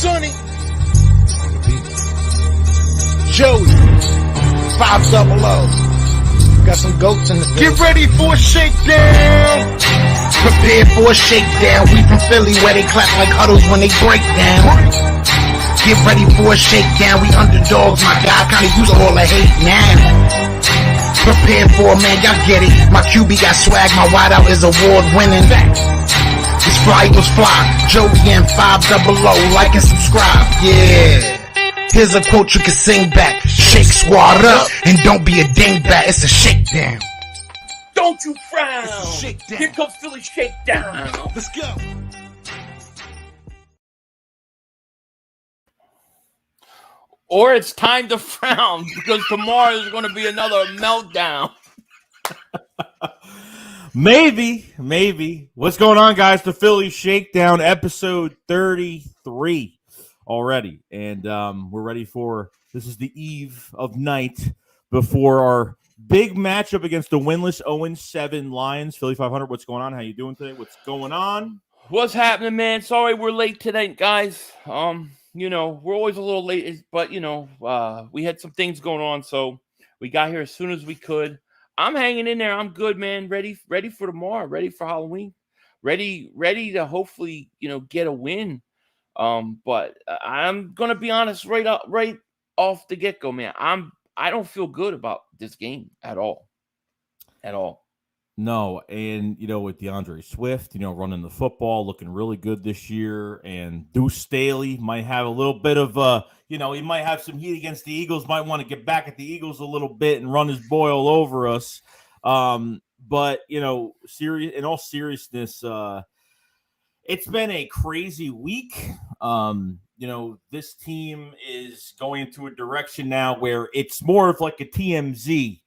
Sonny, Joey, 500. Got some goats in the field. Get ready for a shakedown. Prepare for a shakedown. We from Philly where they clap like huddles when they break down. Get ready for a shakedown. We underdogs, my guy. Kinda used to all the hate now. Prepare for it, man. Y'all get it. My QB got swag. My wideout is award winning. This fly was fly. Joey and 500. Like and subscribe. Yeah. Here's a quote you can sing back. Shake squad up and don't be a dingbat. It's a shakedown. Don't you frown. Shakedown. Here comes Philly Shakedown. Let's go. Or it's time to frown because tomorrow is going to be another meltdown. Maybe. What's going on, guys? The Philly Shakedown, episode 33 already. And we're ready for, this is the eve of night before our big matchup against the winless 0-7 Lions. Philly 500, what's going on? How you doing today? What's going on? What's happening, man? Sorry we're late today, guys. You know, we're always a little late, but, you know, we had some things going on, so we got here as soon as we could. I'm hanging in there. I'm good, man. Ready for tomorrow. Ready for Halloween. Ready to hopefully, you know, get a win. But I'm gonna be honest, right off the get go, man. I don't feel good about this game at all. No, and, you know, with DeAndre Swift, you know, running the football, looking really good this year, and Deuce Staley might have a little bit of, you know, he might have some heat against the Eagles, might want to get back at the Eagles a little bit and run his boy all over us. But, you know, in all seriousness, it's been a crazy week. You know, this team is going into a direction now where it's more of like a TMZ,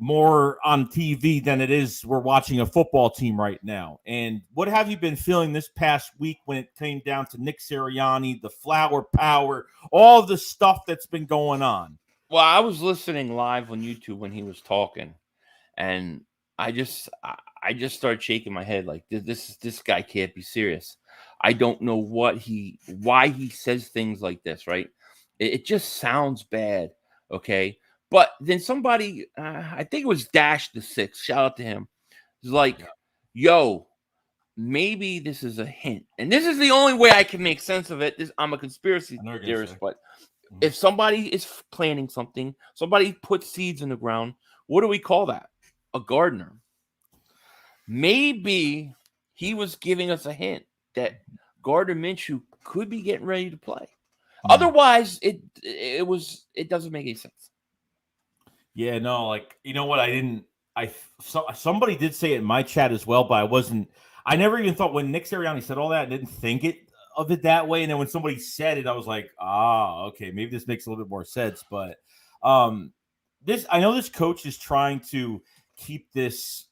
more on TV than it is we're watching a football team right now. And what have you been feeling this past week when it came down to Nick Sirianni, the flower power, all the stuff that's been going on? Well, I was listening live on YouTube when he was talking, and I just started shaking my head like this guy can't be serious. I don't know why he says things like this, right? It just sounds bad, okay? But then somebody, I think it was Dash the Six, shout out to him, was like, yo, maybe this is a hint. And this is the only way I can make sense of it. I'm a conspiracy theorist, but if somebody is planting something, somebody puts seeds in the ground, what do we call that? A gardener. Maybe he was giving us a hint that Gardner Minshew could be getting ready to play. Otherwise, it doesn't make any sense. Yeah, no, like, you know what? Somebody did say it in my chat as well, but I never even thought when Nick Sirianni said all that, I didn't think of it that way. And then when somebody said it, I was like, okay, maybe this makes a little bit more sense. But I know this coach is trying to keep this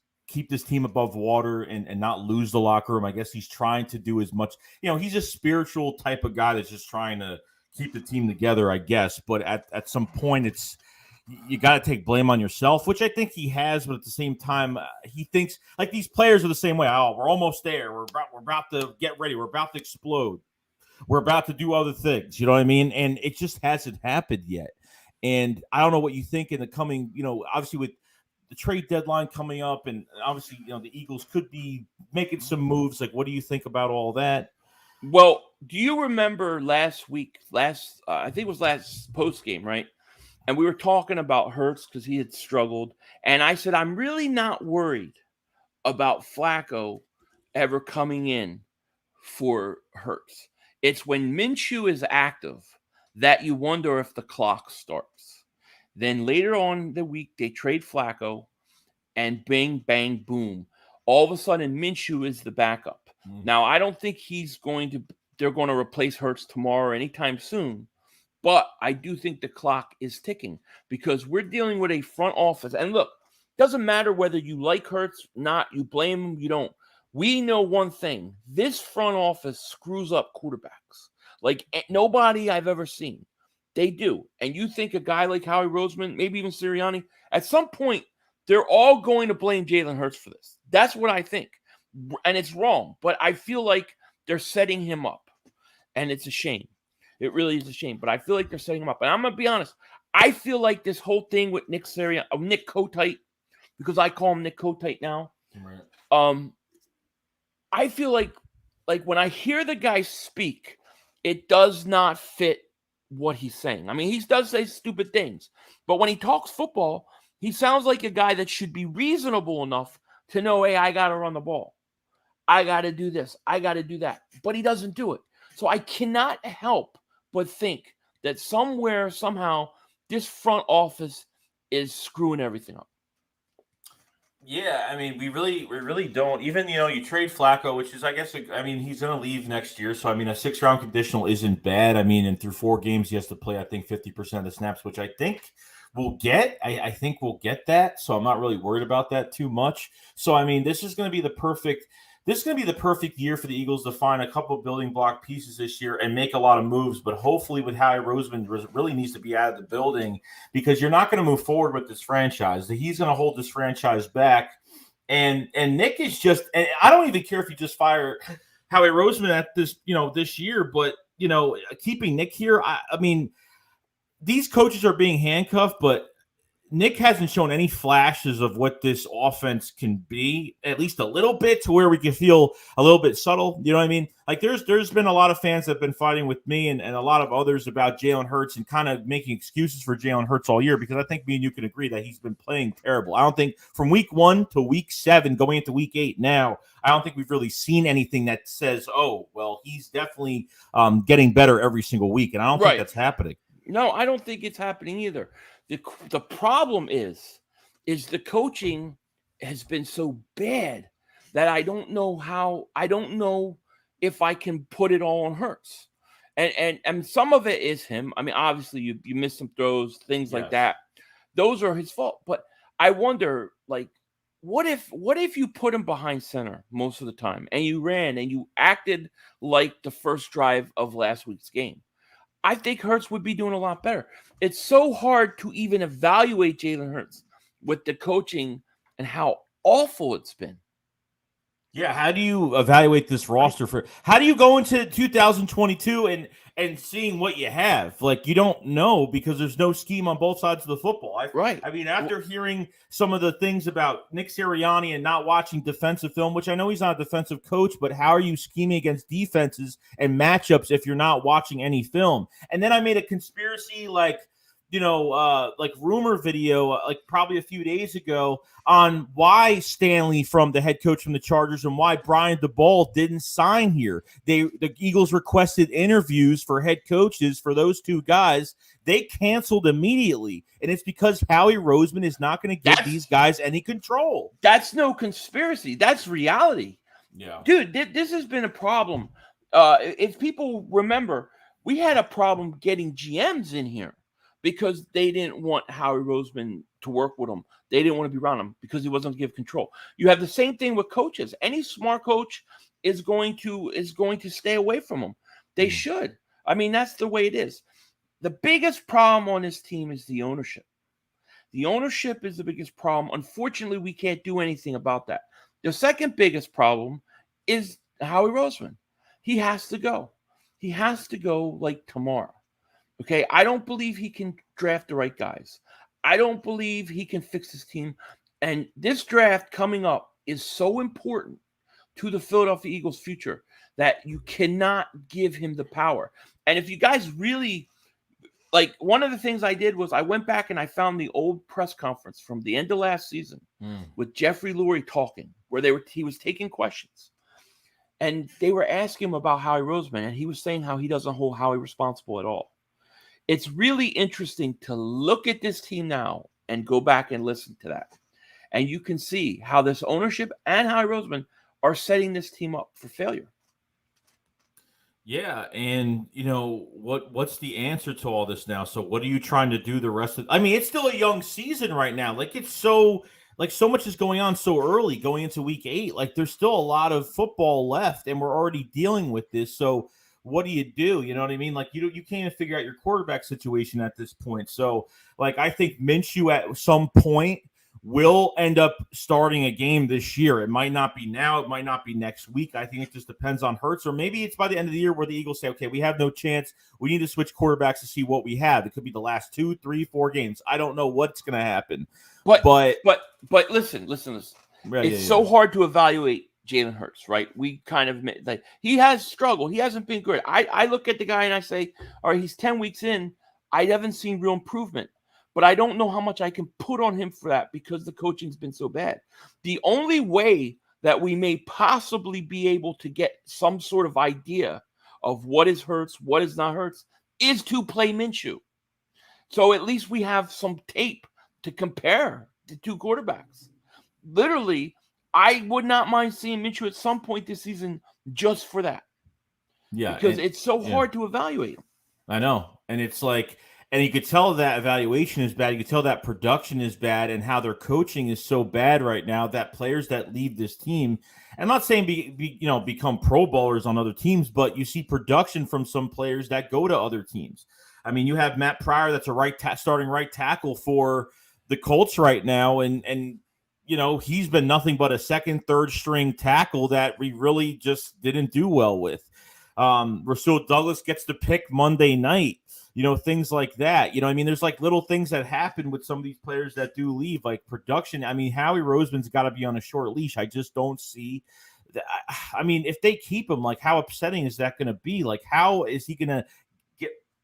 team above water and not lose the locker room. I guess he's trying to do as much, you know, he's a spiritual type of guy that's just trying to keep the team together, I guess. But at some point, you got to take blame on yourself, which I think he has. But at the same time, he thinks like these players are the same way. Oh, we're almost there. We're about to get ready. We're about to explode. We're about to do other things. You know what I mean? And it just hasn't happened yet. And I don't know what you think in the coming, you know, obviously with the trade deadline coming up, and obviously, you know, the Eagles could be making some moves. Like, what do you think about all that? Well, do you remember last week, I think it was last post game, right? And we were talking about Hurts because he had struggled. And I said, I'm really not worried about Flacco ever coming in for Hurts. It's when Minshew is active that you wonder if the clock starts. Then later on in the week, they trade Flacco, and bang, bang, boom. All of a sudden, Minshew is the backup. Now, I don't think they're going to replace Hurts tomorrow or anytime soon. But I do think the clock is ticking because we're dealing with a front office. And look, doesn't matter whether you like Hurts, not, you blame him, you don't. We know one thing. This front office screws up quarterbacks like nobody I've ever seen. They do. And you think a guy like Howie Roseman, maybe even Sirianni, at some point, they're all going to blame Jalen Hurts for this. That's what I think. And it's wrong. But I feel like they're setting him up. And it's a shame. It really is a shame. But I feel like they're setting him up. And I'm going to be honest. I feel like this whole thing with Nick Kotite, because I call him Nick Kotite now. Right. I feel like when I hear the guy speak, it does not fit what he's saying. I mean, he does say stupid things, but when he talks football, he sounds like a guy that should be reasonable enough to know, hey, I got to run the ball. I got to do this. I got to do that. But he doesn't do it. So I cannot help but think that somewhere, somehow, this front office is screwing everything up. Yeah, I mean, we really don't. Even, you trade Flacco, which is, I guess, I mean, he's going to leave next year. So, I mean, a 6-round conditional isn't bad. I mean, and through 4 games, he has to play, I think, 50% of the snaps, which I think we'll get. I think we'll get that. So I'm not really worried about that too much. So, I mean, this is going to be the perfect year for the Eagles to find a couple of building block pieces this year and make a lot of moves. But hopefully with Howie Roseman really needs to be out of the building, because you're not going to move forward with this franchise. He's going to hold this franchise back. And Nick is just, and I don't even care if you just fire Howie Roseman at this, this year, but, keeping Nick here, I mean, these coaches are being handcuffed, but Nick hasn't shown any flashes of what this offense can be, at least a little bit, to where we can feel a little bit subtle. You know what I mean? Like there's been a lot of fans that have been fighting with me and a lot of others about Jalen Hurts and kind of making excuses for Jalen Hurts all year, because I think me and you can agree that he's been playing terrible. I don't think from week 1 to week 7, going into week 8 now, I don't think we've really seen anything that says, oh, well, he's definitely getting better every single week. And I don't think that's happening. No, I don't think it's happening either. The problem is the coaching has been so bad that I don't know if I can put it all on Hurts. And some of it is him. I mean, obviously you miss some throws, things like that. Those are his fault. But I wonder, like, what if you put him behind center most of the time and you ran and you acted like the first drive of last week's game? I think Hurts would be doing a lot better. It's so hard to even evaluate Jalen Hurts with the coaching and how awful it's been. Yeah, how do you evaluate this roster how do you go into 2022 and seeing what you have? Like, you don't know, because there's no scheme on both sides of the football. I mean, after hearing some of the things about Nick Sirianni and not watching defensive film, which I know he's not a defensive coach, but how are you scheming against defenses and matchups if you're not watching any film? And then I made a conspiracy, like rumor video, like probably a few days ago, on why Stanley, from the head coach from the Chargers, and why Brian DeBall didn't sign here. The Eagles requested interviews for head coaches for those 2 guys. They canceled immediately. And it's because Howie Roseman is not going to give these guys any control. That's no conspiracy. That's reality. Yeah. Dude, this has been a problem. If people remember, we had a problem getting GMs in here, because they didn't want Howie Roseman to work with him. They didn't want to be around him because he wasn't going to give control. You have the same thing with coaches. Any smart coach is going to stay away from him. They should. I mean, that's the way it is. The biggest problem on this team is the ownership. The ownership is the biggest problem. Unfortunately, we can't do anything about that. The second biggest problem is Howie Roseman. He has to go. He has to go like tomorrow. Okay, I don't believe he can draft the right guys. I don't believe he can fix his team. And this draft coming up is so important to the Philadelphia Eagles' future that you cannot give him the power. And if you guys really, like, one of the things I did was I went back and I found the old press conference from the end of last season with Jeffrey Lurie talking, where he was taking questions. And they were asking him about Howie Roseman, and he was saying how he doesn't hold Howie responsible at all. It's really interesting to look at this team now and go back and listen to that. And you can see how this ownership and Howie Roseman are setting this team up for failure. Yeah, and what's the answer to all this now? So what are you trying to do the rest of? I mean, it's still a young season right now. Like, it's so much is going on so early, going into week 8. Like, there's still a lot of football left, and we're already dealing with this. So what do? You know what I mean? Like, you can't even figure out your quarterback situation at this point. So, like, I think Minshew at some point will end up starting a game this year. It might not be now. It might not be next week. I think it just depends on Hurts, or maybe it's by the end of the year where the Eagles say, okay, we have no chance. We need to switch quarterbacks to see what we have. It could be the last 2, 3, 4 games. I don't know what's going to happen. But listen. It's so hard to evaluate Jalen Hurts, right? We kind of like he has struggled. He hasn't been good. I look at the guy and I say, all right, he's 10 weeks in. I haven't seen real improvement. But I don't know how much I can put on him for that because the coaching's been so bad. The only way that we may possibly be able to get some sort of idea of what is Hurts, what is not Hurts, is to play Minshew. So at least we have some tape to compare the two quarterbacks. Literally, I would not mind seeing Minshew at some point this season just for that. Yeah. Because it's so hard to evaluate him. I know. And it's like, and you could tell that evaluation is bad. You could tell that production is bad and how their coaching is so bad right now that players that leave this team, I'm not saying become Pro Bowlers on other teams, but you see production from some players that go to other teams. I mean, you have Matt Pryor that's a starting right tackle for the Colts right now, and he's been nothing but a second, third string tackle that we really just didn't do well with. Rasul Douglas gets to pick Monday night. Things like that. I mean, there's like little things that happen with some of these players that do leave, like production. I mean, Howie Roseman's got to be on a short leash. I just don't see that. I mean, if they keep him, like, how upsetting is that going to be? Like, how is he going to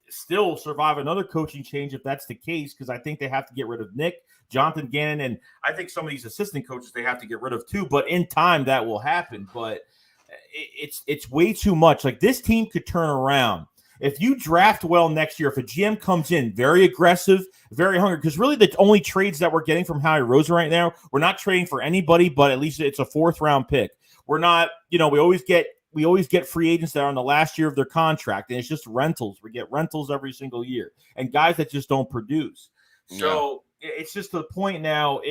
still survive another coaching change if that's the case? Because I think they have to get rid of Nick, Jonathan Gannon, and I think some of these assistant coaches they have to get rid of too. But in time, that will happen. But it's way too much. Like, this team could turn around. If you draft well next year, if a GM comes in very aggressive, very hungry, because really the only trades that we're getting from Howie Roseman right now, we're not trading for anybody, but at least it's a 4th round pick. We're not, we always get free agents that are on the last year of their contract, and it's just rentals. We get rentals every single year, and guys that just don't produce. So it's just to the point now.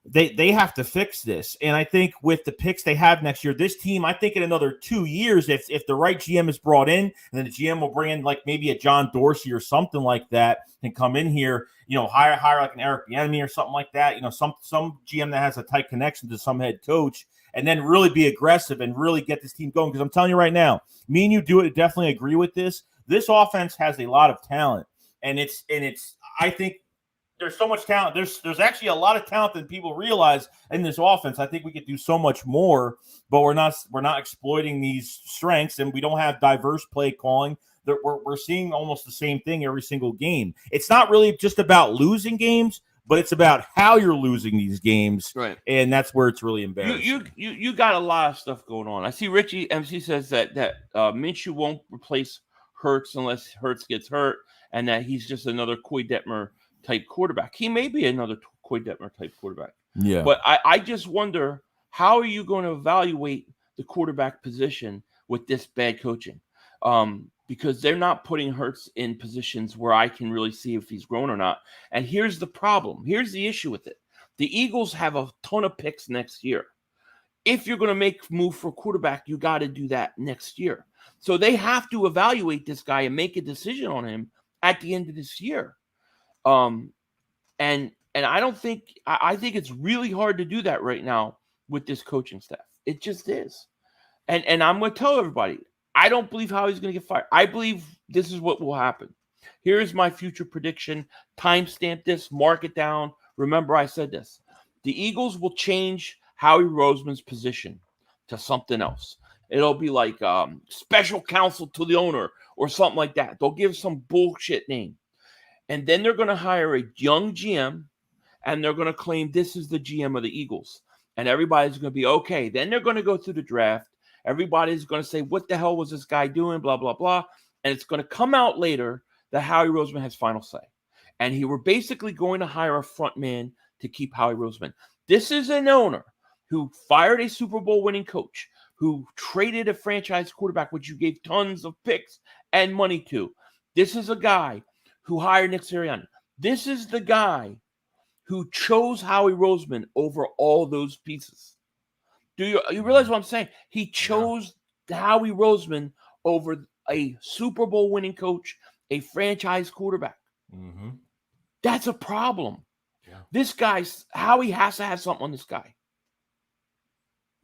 They have to fix this. And I think with the picks they have next year, this team, I think in another 2 years, if the right GM is brought in, and then the GM will bring in like maybe a John Dorsey or something like that and come in here, hire like an Eric Bieniemy or something like that, some GM that has a tight connection to some head coach, and then really be aggressive and really get this team going. Because I'm telling you right now, me and you definitely agree with this. This offense has a lot of talent, and it's I think there's so much talent. There's actually a lot of talent than people realize in this offense. I think we could do so much more, but we're not exploiting these strengths, and we don't have diverse play calling. We're seeing almost the same thing every single game. It's not really just about losing games, but it's about how you're losing these games, right? And that's where it's really embarrassing. You got a lot of stuff going on. I see Richie MC says that Minshew won't replace Hurts unless Hurts gets hurt, and that he's just another Coy Detmer type quarterback. He may be another Coy Detmer type quarterback. Yeah. But I just wonder, how are you going to evaluate the quarterback position with this bad coaching? Because they're not putting Hurts in positions where I can really see if he's grown or not. And here's the problem. Here's the issue with it. The Eagles have a ton of picks next year. If you're going to move for quarterback, you got to do that next year. So they have to evaluate this guy and make a decision on him at the end of this year. And I don't think I think it's really hard to do that right now with this coaching staff. It just is. And I'm going to tell everybody, I don't believe how he's going to get fired. I believe this is what will happen. Here's my future prediction. Timestamp this, mark it down. Remember, I said this. The Eagles will change Howie Roseman's position to something else. It'll be like special counsel to the owner or something like that. They'll give some bullshit name. And then they're going to hire a young GM, and they're going to claim this is the GM of the Eagles. And everybody's going to be okay. Then they're going to go through the draft. Everybody's going to say, what the hell was this guy doing, blah, blah, blah. And it's going to come out later that Howie Roseman has final say. And he were basically going to hire a front man to keep Howie Roseman. This is an owner who fired a Super Bowl winning coach, who traded a franchise quarterback, which you gave tons of picks and money to. This is a guy who hired Nick Sirianni. This is the guy who chose Howie Roseman over all those pieces. Do you realize what I'm saying? He chose Howie Roseman over a Super Bowl winning coach, a franchise quarterback. Mm-hmm. That's a problem. Yeah. This guy's Howie has to have something on this guy.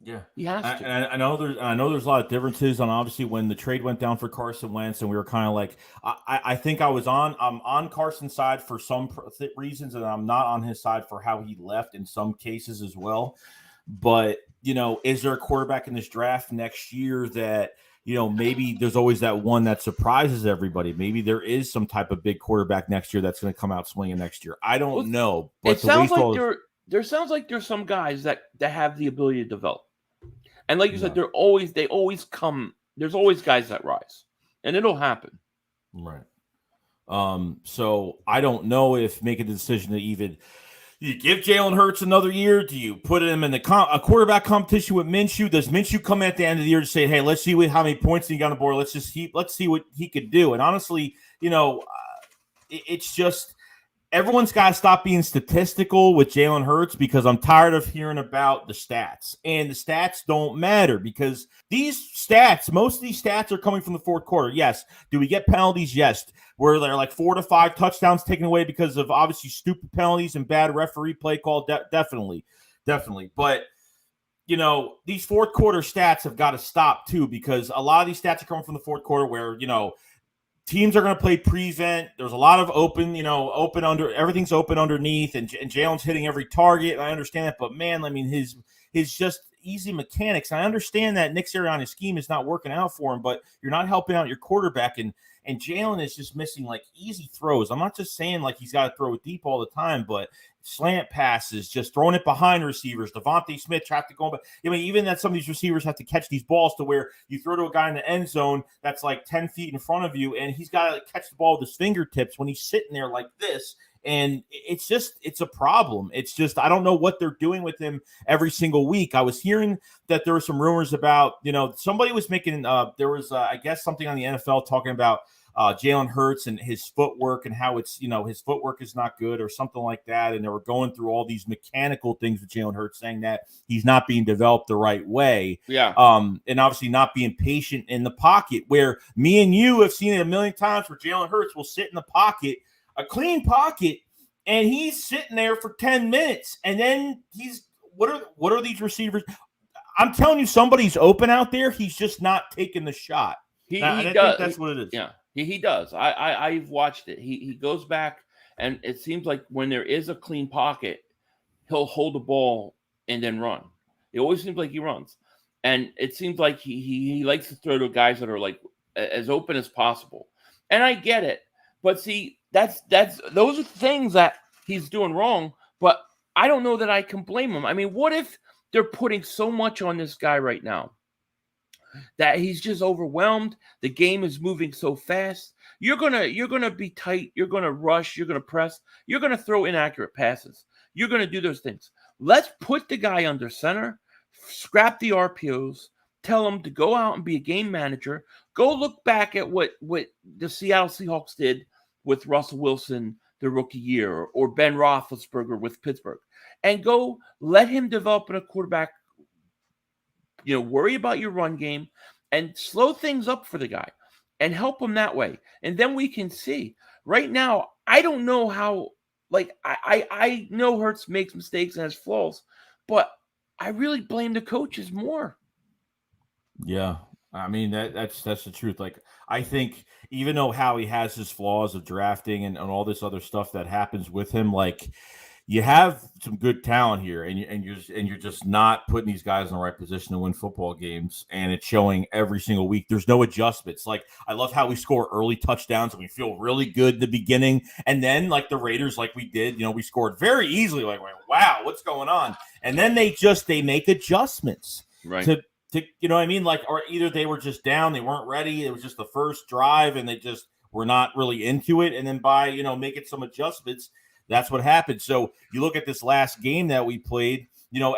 Yeah, he has to. And I know there's a lot of differences on obviously when the trade went down for Carson Wentz, and we were kind of like, I think I'm on Carson's side for some reasons, and I'm not on his side for how he left in some cases as well. But is there a quarterback in this draft next year that maybe there's always that one that surprises everybody? Maybe there is some type of big quarterback next year that's going to come out swinging next year. I don't know, but it sounds like there sounds like there's some guys that have the ability to develop. And like you said, they always come. There's always guys that rise, and it'll happen. Right. So I don't know if making the decision to even you give Jalen Hurts another year. Do you put him in a quarterback competition with Minshew? Does Minshew come at the end of the year to say, "Hey, let's see how many points he got on the board. Let's see what he could do." And honestly, it's just. Everyone's got to stop being statistical with Jalen Hurts because I'm tired of hearing about the stats. And the stats don't matter because most of these stats are coming from the fourth quarter. Yes. Do we get penalties? Yes. Were there like 4 to 5 touchdowns taken away because of obviously stupid penalties and bad referee play call? Definitely. But, these fourth quarter stats have got to stop too because a lot of these stats are coming from the fourth quarter where, teams are going to play prevent. There's a lot of open everything's open underneath, and Jalen's hitting every target. And I understand that, but man, I mean, his just easy mechanics. And I understand that Nick Sirianni's scheme is not working out for him, but you're not helping out your quarterback, and Jalen is just missing like easy throws. I'm not just saying like he's got to throw it deep all the time, but slant passes, just throwing it behind receivers. Devontae Smith tried to go back. I mean, even that some of these receivers have to catch these balls to where you throw to a guy in the end zone that's like 10 feet in front of you, and he's got to catch the ball with his fingertips when he's sitting there like this. And it's a problem. It's just, I don't know what they're doing with him every single week. I was hearing that there were some rumors about, somebody was making, there was, I guess, something on the NFL talking about Jalen Hurts and his footwork and how it's, his footwork is not good or something like that. And they were going through all these mechanical things with Jalen Hurts, saying that he's not being developed the right way. Yeah. And obviously not being patient in the pocket, where me and you have seen it a million times where Jalen Hurts will sit in the pocket, a clean pocket, and he's sitting there for 10 minutes. And then what are these receivers? I'm telling you, somebody's open out there. He's just not taking the shot. He does. Think that's what it is. Yeah, he does. I've watched it. He goes back, and it seems like when there is a clean pocket, he'll hold the ball and then run. It always seems like he runs. And it seems like he likes to throw to guys that are like as open as possible. And I get it. But see, those are things that he's doing wrong, but I don't know that I can blame him. I mean, what if they're putting so much on this guy right now that he's just overwhelmed? The game is moving so fast. You're gonna be tight. You're gonna rush. You're gonna press. You're gonna throw inaccurate passes. You're gonna do those things. Let's put the guy under center. Scrap the RPOs. Tell him to go out and be a game manager. Go look back at what the Seattle Seahawks did with Russell Wilson the rookie year, or Ben Roethlisberger with Pittsburgh, and go let him develop in a quarterback. Worry about your run game and slow things up for the guy and help him that way. And then we can see. Right now, I don't know how, I know Hurts makes mistakes and has flaws, but I really blame the coaches more. Yeah. I mean, that's the truth. Like, I think even though Howie has his flaws of drafting and all this other stuff that happens with him, like, you have some good talent here, and you're just not putting these guys in the right position to win football games, and it's showing every single week. There's no adjustments. Like, I love how we score early touchdowns and we feel really good in the beginning, and then like the Raiders, like we did, we scored very easily. Like, wow, what's going on? And then they make adjustments, right? To you know what I mean? Like, or either they were just down, they weren't ready. It was just the first drive, and they just were not really into it. And then by making some adjustments, that's what happened. So you look at this last game that we played,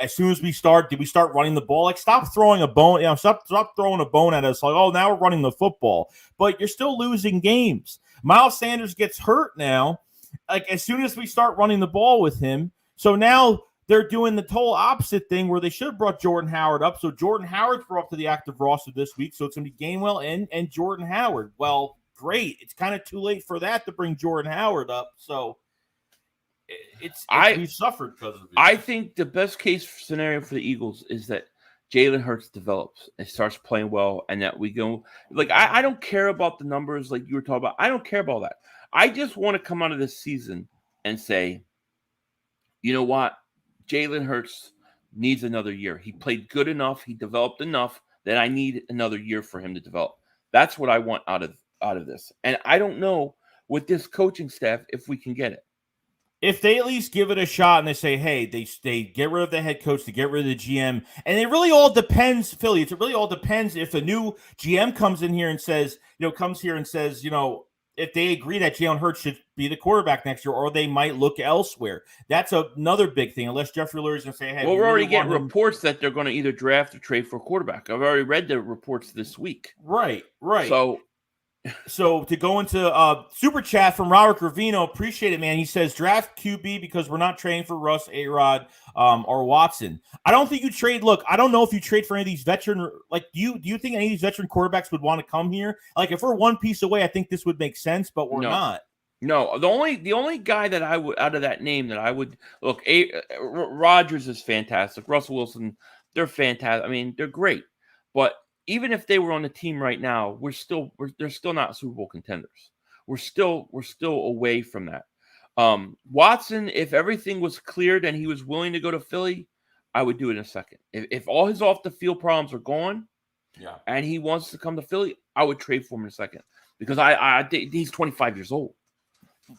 as soon as did we start running the ball? Like, stop throwing a bone, stop throwing a bone at us. Like, oh, now we're running the football, but you're still losing games. Miles Sanders gets hurt now. Like, as soon as we start running the ball with him, so now they're doing the total opposite thing where they should have brought Jordan Howard up. So Jordan Howard's brought up to the active roster this week. So it's going to be Gainwell and Jordan Howard. Well, great. It's kind of too late for that to bring Jordan Howard up. So we've suffered because of it. I think the best case scenario for the Eagles is that Jalen Hurts develops and starts playing well, and that we go like I don't care about the numbers like you were talking about. I don't care about that. I just want to come out of this season and say, you know what, Jalen Hurts needs another year. He played good enough. He developed enough that I need another year for him to develop. That's what I want out of this. And I don't know with this coaching staff if we can get it. If they at least give it a shot and they say, hey, they get rid of the head coach, they get rid of the GM, and it really all depends, Philly. It really all depends if a new GM comes in here and says, if they agree that Jalen Hurts should be the quarterback next year, or they might look elsewhere. That's another big thing, unless Jeffrey Lurie's going to say, hey. Well, we're already getting reports that they're going to either draft or trade for a quarterback. I've already read the reports this week. Right. So to go into super chat from Robert Gravino, appreciate it, man. He says draft QB because we're not trading for Russ, A-Rod, or Watson. I don't think you trade. Look, I don't know if you trade for any of these veteran. Like, do you think any of these veteran quarterbacks would want to come here? Like, if we're one piece away, I think this would make sense, but we're not. No, the only guy that I would out of that name that I would look. Rodgers is fantastic. Russell Wilson, they're fantastic. I mean, they're great, but even if they were on the team right now, they're still not Super Bowl contenders. We're still away from that. Watson, if everything was cleared and he was willing to go to Philly, I would do it in a second. If all his off the field problems are gone, and he wants to come to Philly, I would trade for him in a second because I think he's 25 years old.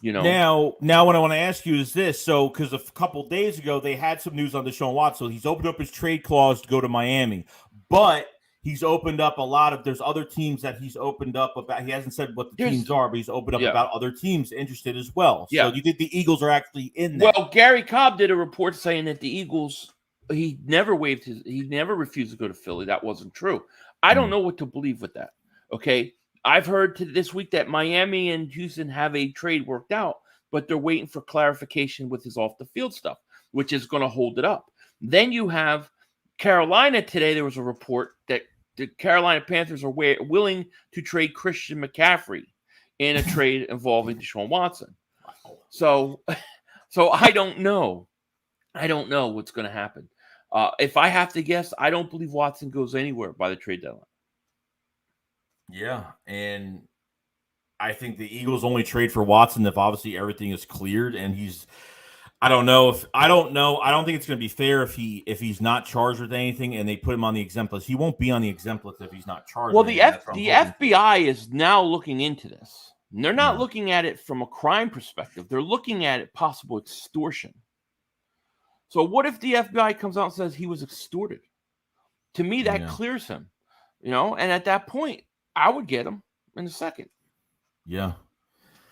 Now what I want to ask you is this. So, because a couple days ago they had some news on Deshaun Watson. So he's opened up his trade clause to go to Miami, but he's opened up there's other teams that he's opened up about. He hasn't said what the teams are, but he's opened up about other teams interested as well. So you think the Eagles are actually in there? Well, Gary Cobb did a report saying that the Eagles, he never refused to go to Philly. That wasn't true. I don't know what to believe with that. Okay. I've heard this week that Miami and Houston have a trade worked out, but they're waiting for clarification with his off the field stuff, which is going to hold it up. Then you have Carolina today. There was a report that the Carolina Panthers are willing to trade Christian McCaffrey in a trade involving Deshaun Watson. So I don't know. I don't know what's going to happen. If I have to guess, I don't believe Watson goes anywhere by the trade deadline. Yeah, and I think the Eagles only trade for Watson if obviously everything is cleared and he's. I don't know. I don't think it's going to be fair if he's not charged with anything and they put him on the exempt list. He won't be on the exempt list if he's not charged. Well, the FBI is now looking into this. And they're not looking at it from a crime perspective. They're looking at it possible extortion. So what if the FBI comes out and says he was extorted? To me, that clears him. And at that point, I would get him in a second. Yeah.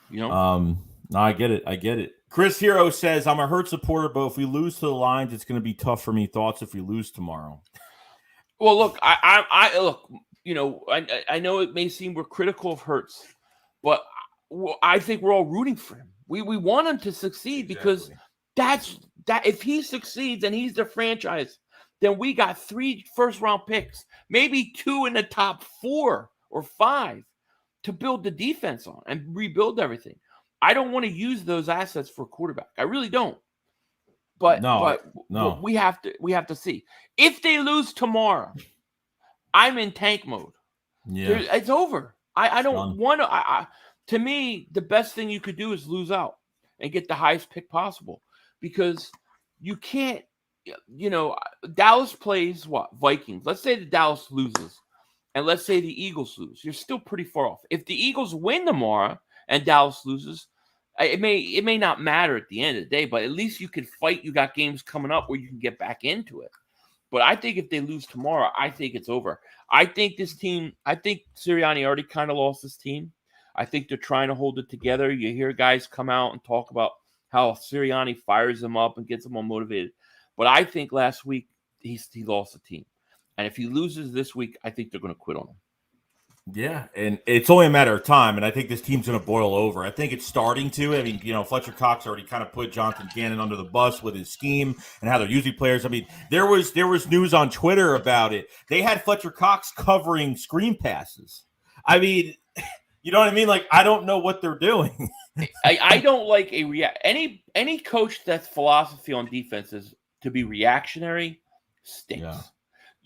No, I get it. Chris Hero says, I'm a Hurt supporter, but if we lose to the Lions, it's going to be tough for me. Thoughts if we lose tomorrow? Well, look, I look, I know it may seem we're critical of Hurts, but I think we're all rooting for him. We want him to succeed because that's if he succeeds and he's the franchise, then we got 3 first-round picks, maybe 2 in the top 4 or 5 to build the defense on and rebuild everything. I don't want to use those assets for a quarterback. I really don't. But we have to see. If they lose tomorrow, I'm in tank mode. Yeah, it's over. I don't want to. To me, the best thing you could do is lose out and get the highest pick possible because you can't. Dallas plays what? Vikings. Let's say the Dallas loses, and let's say the Eagles lose. You're still pretty far off. If the Eagles win tomorrow and Dallas loses, it may not matter at the end of the day, but at least you can fight. You got games coming up where you can get back into it. But I think if they lose tomorrow, I think it's over. I think Sirianni already kind of lost his team. I think they're trying to hold it together. You hear guys come out and talk about how Sirianni fires them up and gets them all motivated. But I think last week he lost the team. And if he loses this week, I think they're going to quit on him. Yeah, and it's only a matter of time, and I think this team's going to boil over. I think it's starting to. I mean, Fletcher Cox already kind of put Jonathan Gannon under the bus with his scheme and how they're using players. I mean, there was news on Twitter about it. They had Fletcher Cox covering screen passes. I mean, You know what I mean? Like, I don't know what they're doing. I don't like any coach that's philosophy on defense is to be reactionary stinks. Yeah.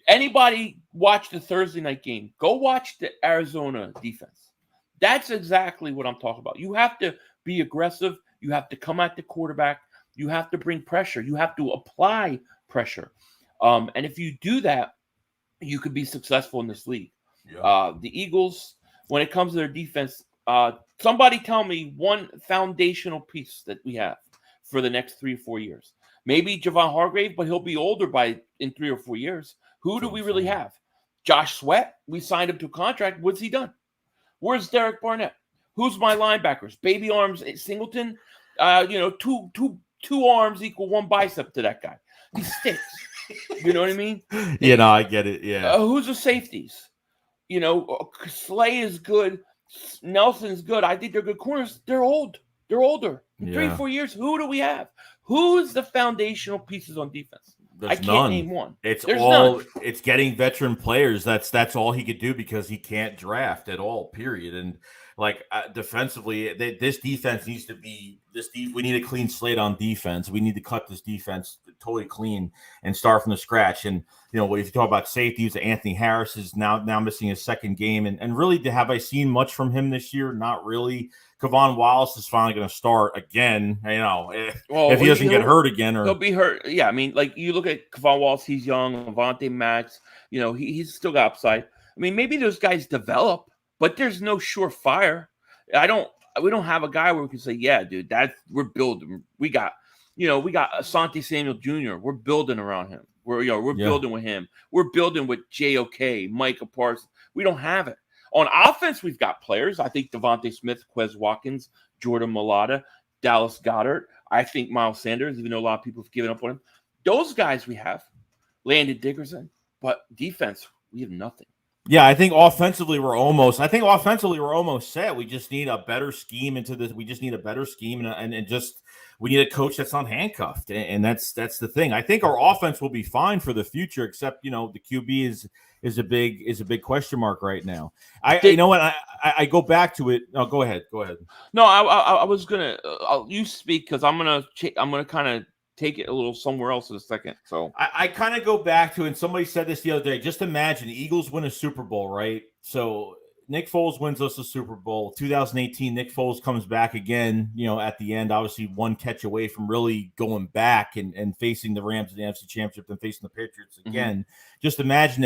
Anybody watch the Thursday night game? Go watch the Arizona defense. That's exactly what I'm talking about. You have to be aggressive. You have to come at the quarterback. You have to bring pressure. You have to apply pressure. And if you do that, you could be successful in this league. Yeah. The Eagles, when it comes to their defense, somebody tell me one foundational piece that we have for the next 3 or 4 years. Maybe Javon Hargrave, but he'll be older in 3 or 4 years. Who do we really have? Josh Sweat, we signed him to a contract. What's he done? Where's Derek Barnett? Who's my linebackers? Baby arms, Singleton. Two arms equal one bicep to that guy. He stinks. You know what I mean? I get it. Yeah. Who's the safeties? Slay is good. Nelson's good. I think they're good corners. They're old. They're older. In 3 or 4 years, who do we have? Who's the foundational pieces on defense? I can't name one. There's none. It's getting veteran players. That's all he could do because he can't draft at all, period. And defensively, this defense needs to be we need a clean slate on defense. We need to cut this defense totally clean and start from the scratch. And if you talk about safeties, Anthony Harris is now missing his second game. And really, have I seen much from him this year? Not really. Kevon Wallace is finally going to start again. If he doesn't get hurt again, or he'll be hurt. Yeah, I mean, you look at Kevon Wallace; he's young. Avonte Maddox, he's still got upside. I mean, maybe those guys develop, but there's no surefire. We don't have a guy where we can say, yeah, dude, we're building. We got Asante Samuel Jr. We're building around him. We're building with him. We're building with JOK, Micah Parsons. We don't have it. On offense, we've got players. I think Devontae Smith, Quez Watkins, Jordan Mailata, Dallas Goedert. I think Miles Sanders, even though a lot of people have given up on him. Those guys we have. Landon Dickerson. But defense, we have nothing. Yeah, I think offensively we're almost set. We just need a better scheme into this. We just need a better scheme and just we need a coach that's not handcuffed. And that's the thing. I think our offense will be fine for the future, except the QB is a big question mark right now. I go back to it. No, go ahead. No, I was gonna. You speak because I'm gonna kind of take it a little somewhere else in a second. So I kind of go back to, and somebody said this the other day. Just imagine the Eagles win a Super Bowl, right? So Nick Foles wins us a Super Bowl. 2018, Nick Foles comes back again. At the end, obviously one catch away from really going back and facing the Rams in the NFC Championship and facing the Patriots again. Mm-hmm. Just imagine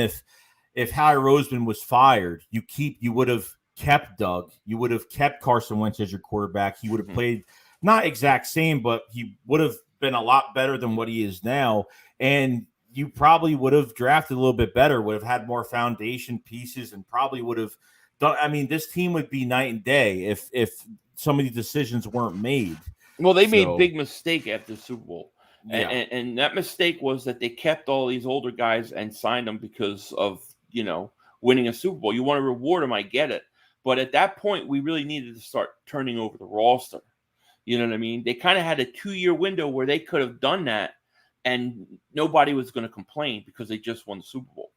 if Howie Roseman was fired, you would have kept Doug. You would have kept Carson Wentz as your quarterback. He would have played not exact same, but he would have been a lot better than what he is now. And you probably would have drafted a little bit better, would have had more foundation pieces, and probably would have done. I mean, this team would be night and day if some of these decisions weren't made. Well, they made a big mistake after the Super Bowl. Yeah. And that mistake was that they kept all these older guys and signed them because of, winning a Super Bowl. You want to reward them, I get it. But at that point, we really needed to start turning over the roster. You know what I mean? They kind of had a 2-year window where they could have done that and nobody was going to complain because they just won the Super Bowl.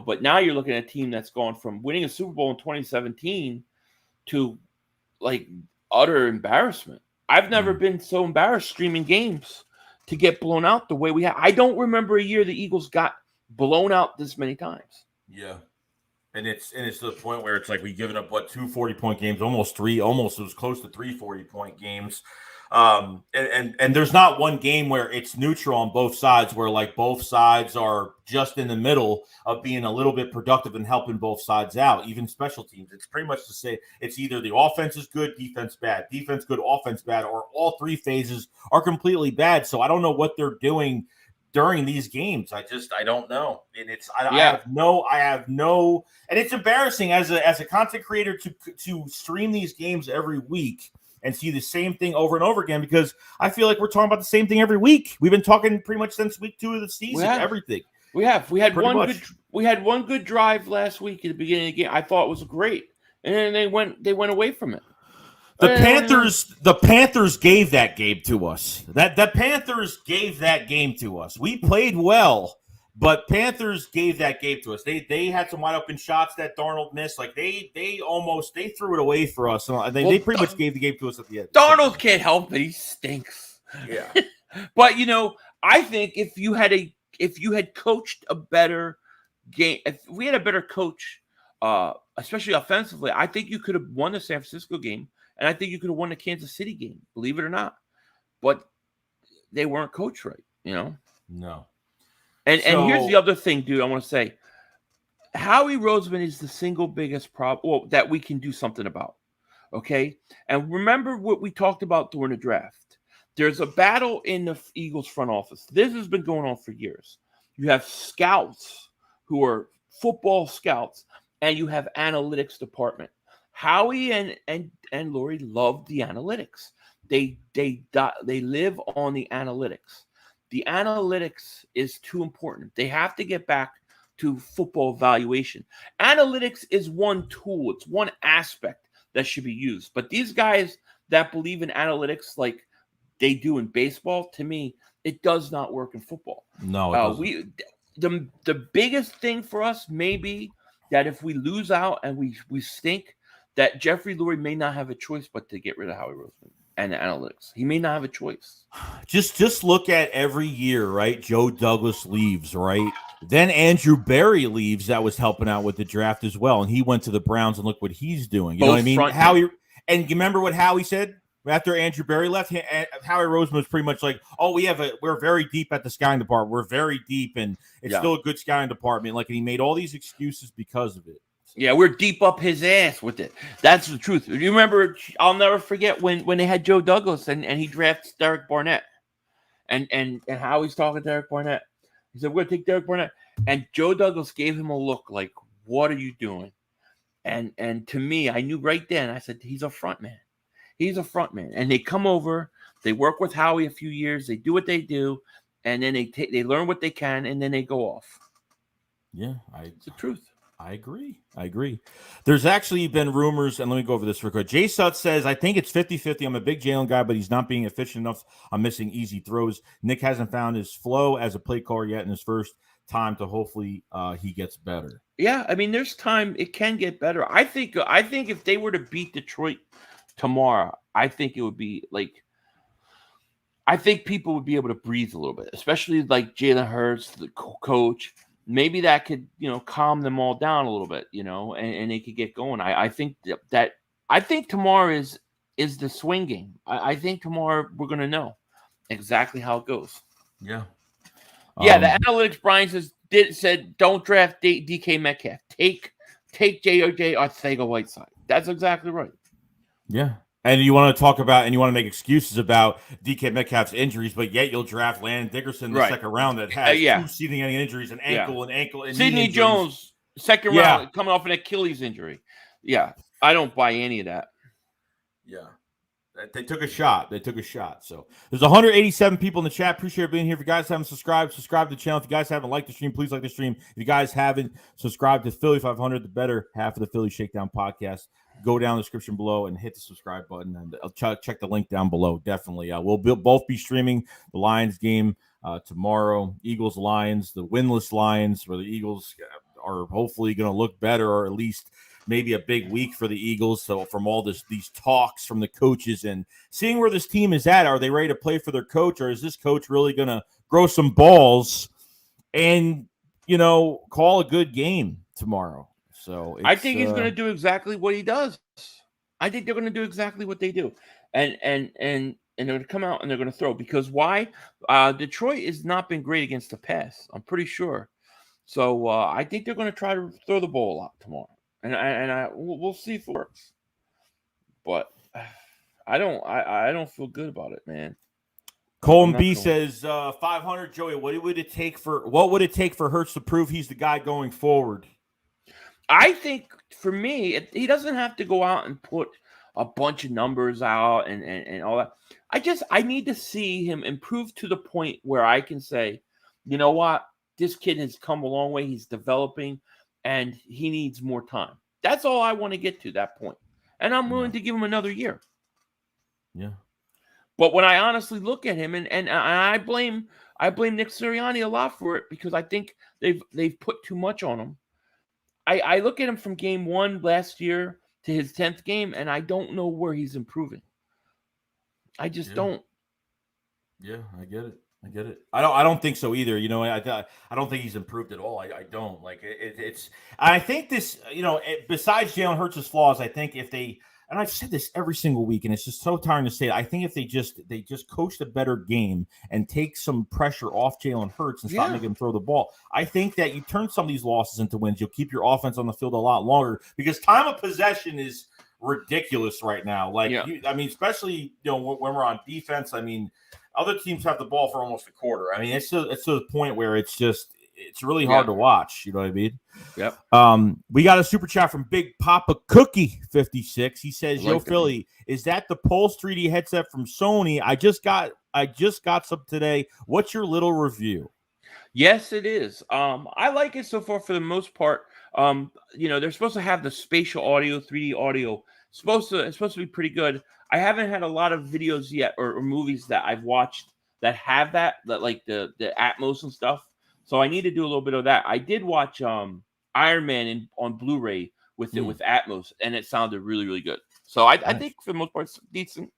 But now you're looking at a team that's gone from winning a Super Bowl in 2017 to utter embarrassment. I've never been so embarrassed streaming games to get blown out the way we have. I don't remember a year the Eagles got blown out this many times. Yeah. And it's to the point where it's we've given up 2 40-point games, almost it was close to 3 40-point games. And there's not one game where it's neutral on both sides, where both sides are just in the middle of being a little bit productive and helping both sides out. Even special teams, it's pretty much to say it's either the offense is good, defense bad, defense good, offense bad, or all 3 phases are completely bad. So I don't know what they're doing during these games. I don't know. And I have no, and it's embarrassing as a content creator to stream these games every week and see the same thing over and over again, because I feel like we're talking about the same thing every week. We've been talking pretty much since week 2 of the season, everything. We had one good drive last week at the beginning of the game. I thought it was great. And then they went away from it. The Panthers gave that game to us. The Panthers gave that game to us. We played well, But Panthers gave that game to us. They had some wide open shots that Darnold missed. Like they threw it away for us. And they pretty much gave the game to us at the end. Darnold can't help it. He stinks. Yeah. But I think if you had coached a better game, if we had a better coach, especially offensively, I think you could have won the San Francisco game, and I think you could have won the Kansas City game, believe it or not. But they weren't coached right, No. And here's the other thing, dude, I want to say. Howie Roseman is the single biggest problem that we can do something about, okay? And remember what we talked about during the draft. There's a battle in the Eagles front office. This has been going on for years. You have scouts who are football scouts, and you have analytics department. Howie and Lori love the analytics. They live on the analytics. The analytics is too important. They have to get back to football evaluation. Analytics is one tool. It's one aspect that should be used. But these guys that believe in analytics like they do in baseball, to me, it does not work in football. No, it doesn't. The biggest thing for us may be that if we lose out and we stink, that Jeffrey Lurie may not have a choice but to get rid of Howie Roseman and the analytics. He may not have a choice. Just look at every year, right? Joe Douglas leaves, right? Then Andrew Berry leaves. That was helping out with the draft as well, and he went to the Browns. And look what he's doing. You know what I mean? Howie, and you remember what Howie said after Andrew Berry left? Howie Roseman was pretty much like, "Oh, we're very deep at the scouting department. We're very deep, and it's still a good scouting department." Like, and he made all these excuses because of it. Yeah, we're deep up his ass with it. That's the truth. You remember, I'll never forget when they had Joe Douglas and he drafts Derek Barnett. And how he's talking to Derek Barnett. He said, we're going to take Derek Barnett. And Joe Douglas gave him a look like, what are you doing? And to me, I knew right then, I said, he's a front man. He's a front man. And they come over, they work with Howie a few years, they do what they do, and then they learn what they can, and then they go off. Yeah, it's the truth. I agree. There's actually been rumors, and let me go over this real quick. Jay Sutz says, I think it's 50-50. I'm a big Jalen guy, but he's not being efficient enough. I'm missing easy throws. Nick hasn't found his flow as a play caller yet in his first time to hopefully he gets better. Yeah, I mean, there's time. It can get better. I think if they were to beat Detroit tomorrow, I think it would be like, I think people would be able to breathe a little bit, especially like Jalen Hurts, the coach. Maybe that could, calm them all down a little bit, and they could get going. I think tomorrow is the swing game. I think tomorrow we're going to know exactly how it goes. Yeah. Yeah, the analytics, Brian said don't draft DK Metcalf. Take J.O.J. Arcega-Whiteside. That's exactly right. Yeah. And you want to talk about, and you want to make excuses about DK Metcalf's injuries, but yet you'll draft Landon Dickerson in the second round that has two season-ending injuries, an ankle and Sidney Jones, second round, coming off an Achilles injury. Yeah, I don't buy any of that. Yeah. They took a shot. So there's 187 people in the chat. Appreciate being here. If you guys haven't subscribe to the channel. If you guys haven't liked the stream, please like the stream. If you guys haven't subscribed to Philly 500, the better half of the Philly Shakedown podcast, go down the description below and hit the subscribe button, and check the link down below. Definitely. We'll both be streaming the Lions game tomorrow. Eagles-Lions, the winless Lions, where the Eagles are hopefully going to look better, or at least maybe a big week for the Eagles. So from all these talks from the coaches and seeing where this team is at, are they ready to play for their coach, or is this coach really going to grow some balls and, call a good game tomorrow? So I think he's going to do exactly what he does. I think they're going to do exactly what they do. And they're going to come out and they're going to throw. Because why? Detroit has not been great against the pass, I'm pretty sure. So I think they're going to try to throw the ball out tomorrow. And we'll see if it works, but I don't feel good about it, man. Colin B says 500. Joey, what would it take for Hurts to prove he's the guy going forward? I think for me, he doesn't have to go out and put a bunch of numbers out and all that. I need to see him improve to the point where I can say, you know what, this kid has come a long way. He's developing. And he needs more time. That's all I want to get to that point. And I'm willing to give him another year. Yeah. But when I honestly look at him, and I blame Nick Sirianni a lot for it, because I think they've put too much on him. I look at him from game 1 last year to his 10th game, and I don't know where he's improving. I just don't. Yeah, I get it. I don't think so either. You know, I don't think he's improved at all. I don't like it's. I think this. You know, besides Jalen Hurts' flaws, I think if they, and I've said this every single week, and it's just so tiring to say it. I think if they just coached a better game and take some pressure off Jalen Hurts and stop making him throw the ball, I think that you turn some of these losses into wins. You'll keep your offense on the field a lot longer, because time of possession is ridiculous right now. Like, I mean, especially when we're on defense. I mean, other teams have the ball for almost a quarter. I mean, it's to the point where it's really hard to watch. You know what I mean? Yep. We got a super chat from Big Papa Cookie 56. He says, "Yo, Philly, is that the Pulse 3D headset from Sony? I just got some today. What's your little review?" Yes, it is. I like it so far for the most part. They're supposed to have the spatial audio, 3D audio. It's supposed to be pretty good. I haven't had a lot of videos yet or movies that I've watched that have that like the Atmos and stuff. So I need to do a little bit of that. I did watch Iron Man on Blu-ray with Atmos, and it sounded really, really good. So I think for the most part it's decent,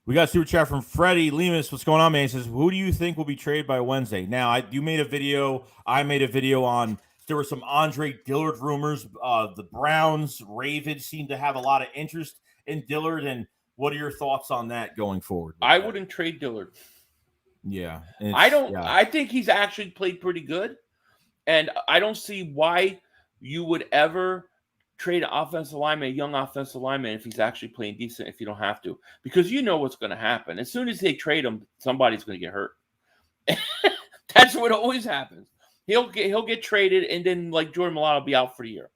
We got a super chat from Freddie Lemus. What's going on, man? He says, "Who do you think will be traded by Wednesday?" Now, you made a video. I made a video on. There were some Andre Dillard rumors. The Browns, Ravens seem to have a lot of interest in Dillard. And what are your thoughts on that going forward? I wouldn't trade Dillard. Yeah, I don't. Yeah. I think he's actually played pretty good, and I don't see why you would ever trade an offensive lineman, a young offensive lineman, if he's actually playing decent, if you don't have to, because you know what's going to happen. As soon as they trade him, somebody's going to get hurt. That's what always happens. He'll get traded, and then like Jordan Mailata will be out for the year,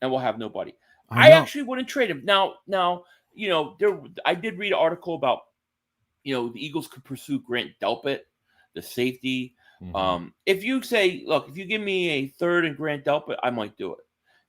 and we'll have nobody. I actually wouldn't trade him. Now, I did read an article about, the Eagles could pursue Grant Delpit, the safety. Mm-hmm. If you say, look, if you give me a third and Grant Delpit, I might do it.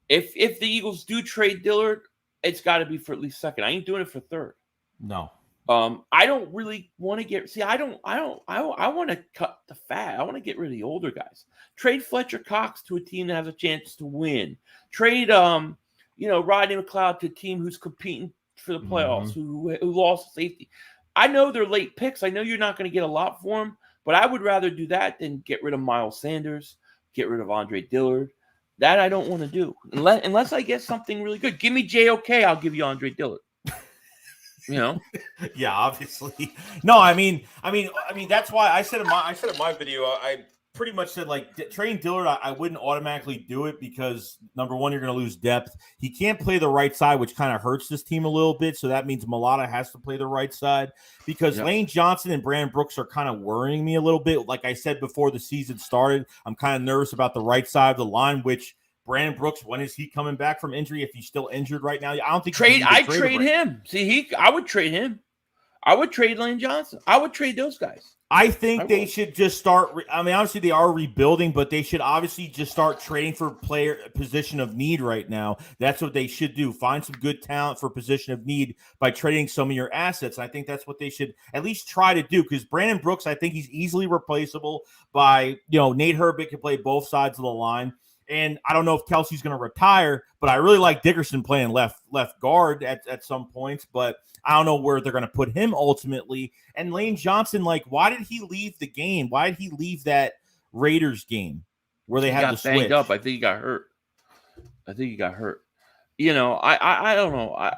If the Eagles do trade Dillard, it's got to be for at least second. I ain't doing it for third. No. I don't really want to get. See, I want to cut the fat. I want to get rid of the older guys. Trade Fletcher Cox to a team that has a chance to win. Trade Rodney McLeod to a team who's competing for the playoffs, who lost safety. I know they're late picks. I know you're not going to get a lot for them, but I would rather do that than get rid of Miles Sanders, get rid of Andre Dillard. That I don't want to do unless I get something really good. Give me JOK, I'll give you Andre Dillard. Yeah, obviously. No, I mean that's why I said in my video, I pretty much said, like, trading Dillard, I wouldn't automatically do it because, number one, you're going to lose depth. He can't play the right side, which kind of hurts this team a little bit. So that means Mailata has to play the right side because Lane Johnson and Brandon Brooks are kind of worrying me a little bit. Like I said before the season started, I'm kind of nervous about the right side of the line, which Brandon Brooks, when is he coming back from injury? If he's still injured right now, I don't think I'd trade him. See, I would trade him. I would trade Lane Johnson. I would trade those guys. I think they should just start. Obviously they are rebuilding, but they should obviously just start trading for player position of need right now. That's what they should do. Find some good talent for position of need by trading some of your assets. I think that's what they should at least try to do, because Brandon Brooks, I think he's easily replaceable by, Nate Herbig can play both sides of the line. And I don't know if Kelsey's going to retire, but I really like Dickerson playing left guard at some points, but I don't know where they're going to put him ultimately. And Lane Johnson, like, why did he leave the game? Why did he leave that Raiders game where they had the switch? Banged up. I think he got hurt. I don't know.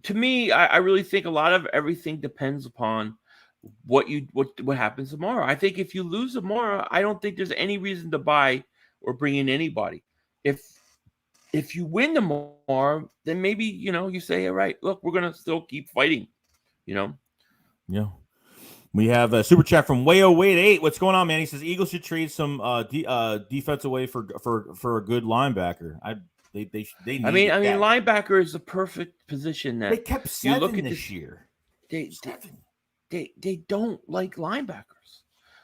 To me, I really think a lot of everything depends upon what happens tomorrow. I think if you lose tomorrow, I don't think there's any reason to buy or bring in anybody. If you win tomorrow, then maybe, you say, all right, look, we're going to still keep fighting, Yeah. We have a super chat from Wayo88. What's going on, man? He says Eagles should trade some defense away for a good linebacker. They need linebacker is the perfect position that they kept seven you look at this year. They don't like linebackers.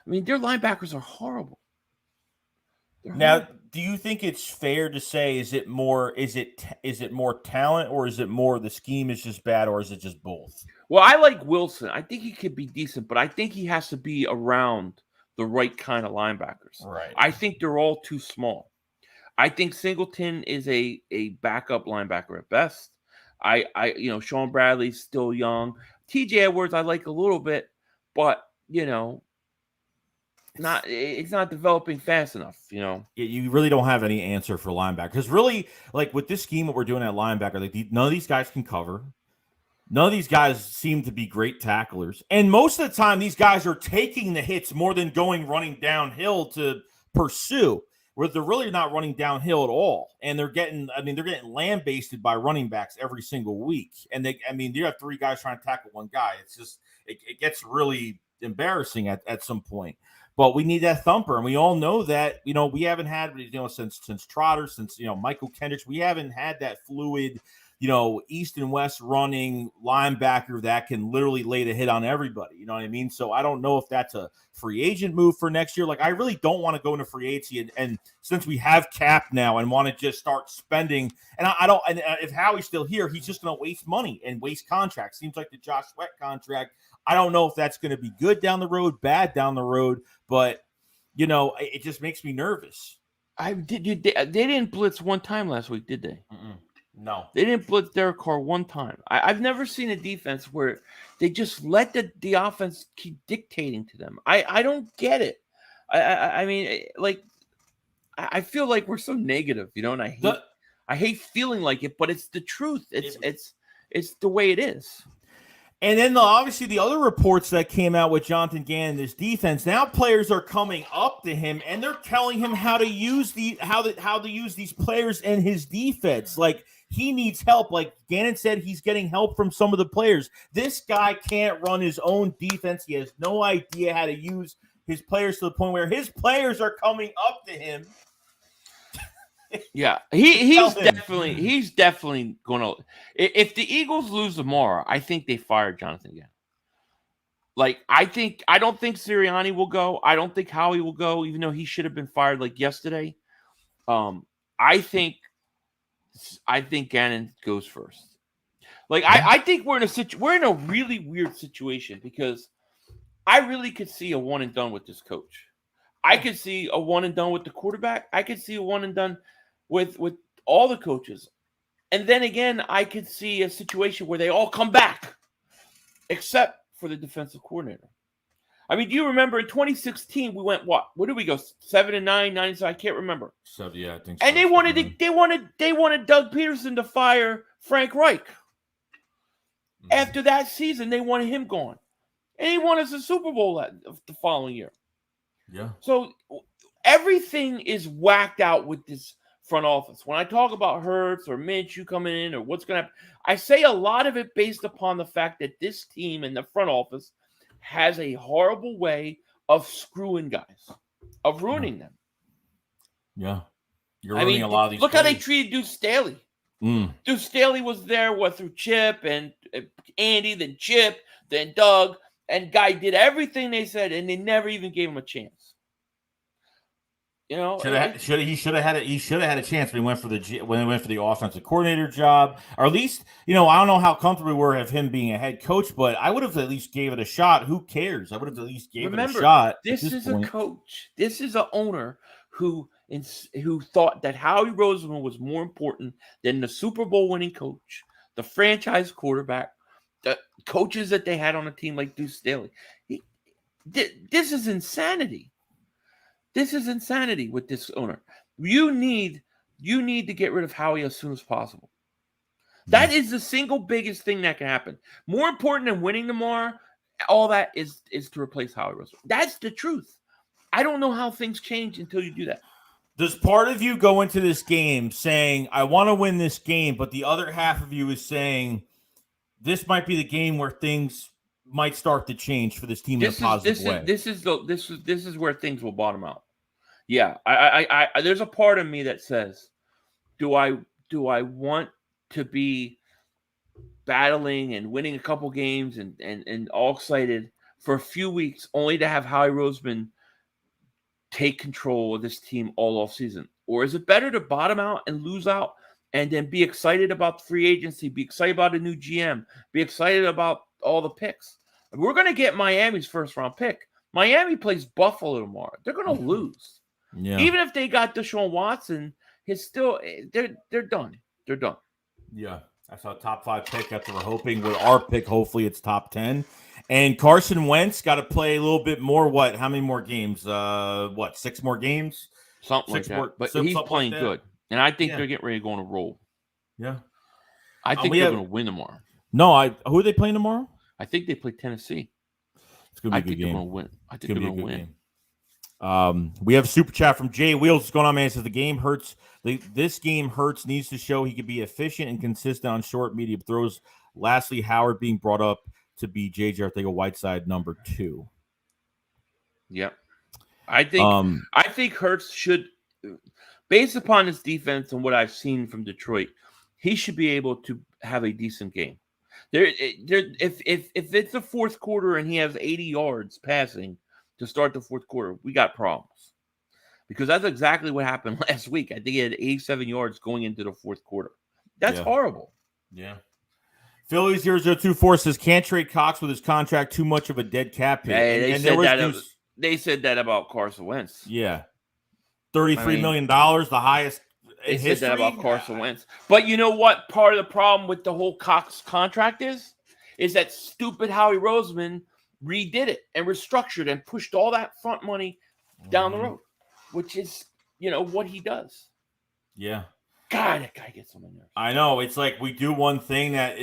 Their linebackers are horrible. Now, do you think it's fair to say is it more talent, or is it more the scheme is just bad, or is it just both? Well, I like Wilson. I think he could be decent, but I think he has to be around the right kind of linebackers. Right. I think they're all too small. I think Singleton is a backup linebacker at best. Sean Bradley's still young. TJ Edwards I like a little bit, but it's not developing fast enough. You really don't have any answer for linebacker, because really, like with this scheme, what we're doing at linebacker, like none of these guys can cover. None of these guys seem to be great tacklers. And most of the time, these guys are taking the hits more than running downhill to pursue, where they're really not running downhill at all. And they're getting lambasted by running backs every single week. And you have three guys trying to tackle one guy. It's just, it gets really embarrassing at some point. But we need that thumper. And we all know that, we haven't had, since Trotter, since, Michael Kendricks, we haven't had that fluid, east and west running linebacker that can literally lay the hit on everybody. You know what I mean? So I don't know if that's a free agent move for next year. Like, I really don't want to go into free agency. And since we have cap now and want to just start spending, and if Howie's still here, he's just going to waste money and waste contracts. Seems like the Josh Sweat contract. I don't know if that's going to be good down the road, bad down the road, but it just makes me nervous. They didn't blitz one time last week, did they? Mm-mm. No, they didn't blitz Derek Carr one time. I've never seen a defense where they just let the offense keep dictating to them. I don't get it. I mean, like, I feel like we're so negative, and I hate feeling like it, but it's the truth. It's the way it is. And then obviously the other reports that came out with Jonathan Gannon, this defense, now players are coming up to him and they're telling him how to use how to use these players in his defense. Like, he needs help. Like Gannon said, he's getting help from some of the players. This guy can't run his own defense. He has no idea how to use his players to the point where his players are coming up to him. Yeah, he's definitely going to. If the Eagles lose tomorrow, I think they fire Jonathan Gannon. Like, I don't think Sirianni will go. I don't think Howie will go, even though he should have been fired like yesterday. I think Gannon goes first. Like, I think we're in a really weird situation, because I really could see a one and done with this coach. I could see a one and done with the quarterback. I could see a one and done with all the coaches. And then again, I could see a situation where they all come back, except for the defensive coordinator. I mean, do you remember in 2016 we went what? Where did we go? 7-9, 9. So I can't remember. So yeah, I think so. And they wanted Doug Peterson to fire Frank Reich. Mm-hmm. After that season, they wanted him gone, and he won us a Super Bowl the following year. Yeah. So everything is whacked out with this front office. When I talk about Hurts or Minshew coming in or what's going to happen, I say a lot of it based upon the fact that this team in the front office has a horrible way of screwing guys, of ruining them. Yeah. You're ruining a lot of these Look players. how they treated Deuce Staley. Deuce Staley was there through Chip and Andy, then Chip, then Doug, and Guy did everything they said, and they never even gave him a chance. He should have had a chance when he went for the offensive coordinator job, or at least, I don't know how comfortable we were of him being a head coach, but I would have at least gave it a shot. Who cares? I would have at least gave it a shot. This is a coach. This is an owner who thought that Howie Roseman was more important than the Super Bowl winning coach, the franchise quarterback, the coaches that they had on a team like Deuce Staley. This is insanity. This is insanity with this owner. You need to get rid of Howie as soon as possible. That is the single biggest thing that can happen. More important than winning tomorrow, all that is to replace Howie Roseman. That's the truth. I don't know how things change until you do that. Does part of you go into this game saying, I want to win this game, but the other half of you is saying, this might be the game where things might start to change for this team in a positive way? This is where things will bottom out. Yeah, I there's a part of me that says, do I want to be battling and winning a couple games and all excited for a few weeks, only to have Howie Roseman take control of this team all off season? Or is it better to bottom out and lose out and then be excited about free agency, be excited about a new GM, be excited about all the picks? We're going to get Miami's first round pick. Miami plays Buffalo tomorrow. They're going to lose. Yeah. Even if they got Deshaun Watson, they're done. They're done. Yeah. That's our top 5 pick after we're hoping. With our pick, hopefully it's top 10. And Carson Wentz got to play a little bit more. What? How many more games? 6 more games? Something like that. But he's playing good. And I think they're getting ready to go on a roll. Yeah. I think they're going to win tomorrow. No, who are they playing tomorrow? I think they play Tennessee. It's going to be a good game. They're going to win. I think they're going to win. We have a super chat from Jay Wheels. What's going on, man? It says the game hurts. This game hurts. Needs to show he can be efficient and consistent on short, medium throws. Lastly, Howard being brought up to be J.J. Arcega-Whiteside number 2. Yep. I think Hurts should, based upon his defense and what I've seen from Detroit, he should be able to have a decent game. If it's the fourth quarter and he has 80 yards passing to start the fourth quarter, we got problems. Because that's exactly what happened last week. I think he had 87 yards going into the fourth quarter. That's horrible. Yeah. Philly 0024 says can't trade Cox with his contract, too much of a dead cap hit. Hey, they said that about Carson Wentz. Yeah. $33 million, the highest in history. They said that about Carson Wentz. But you know what part of the problem with the whole Cox contract is? Is that stupid Howie Roseman redid it and restructured and pushed all that front money down the road, which is, what he does. Yeah. God, that guy gets on my nerves. I know. It's like we do one thing that,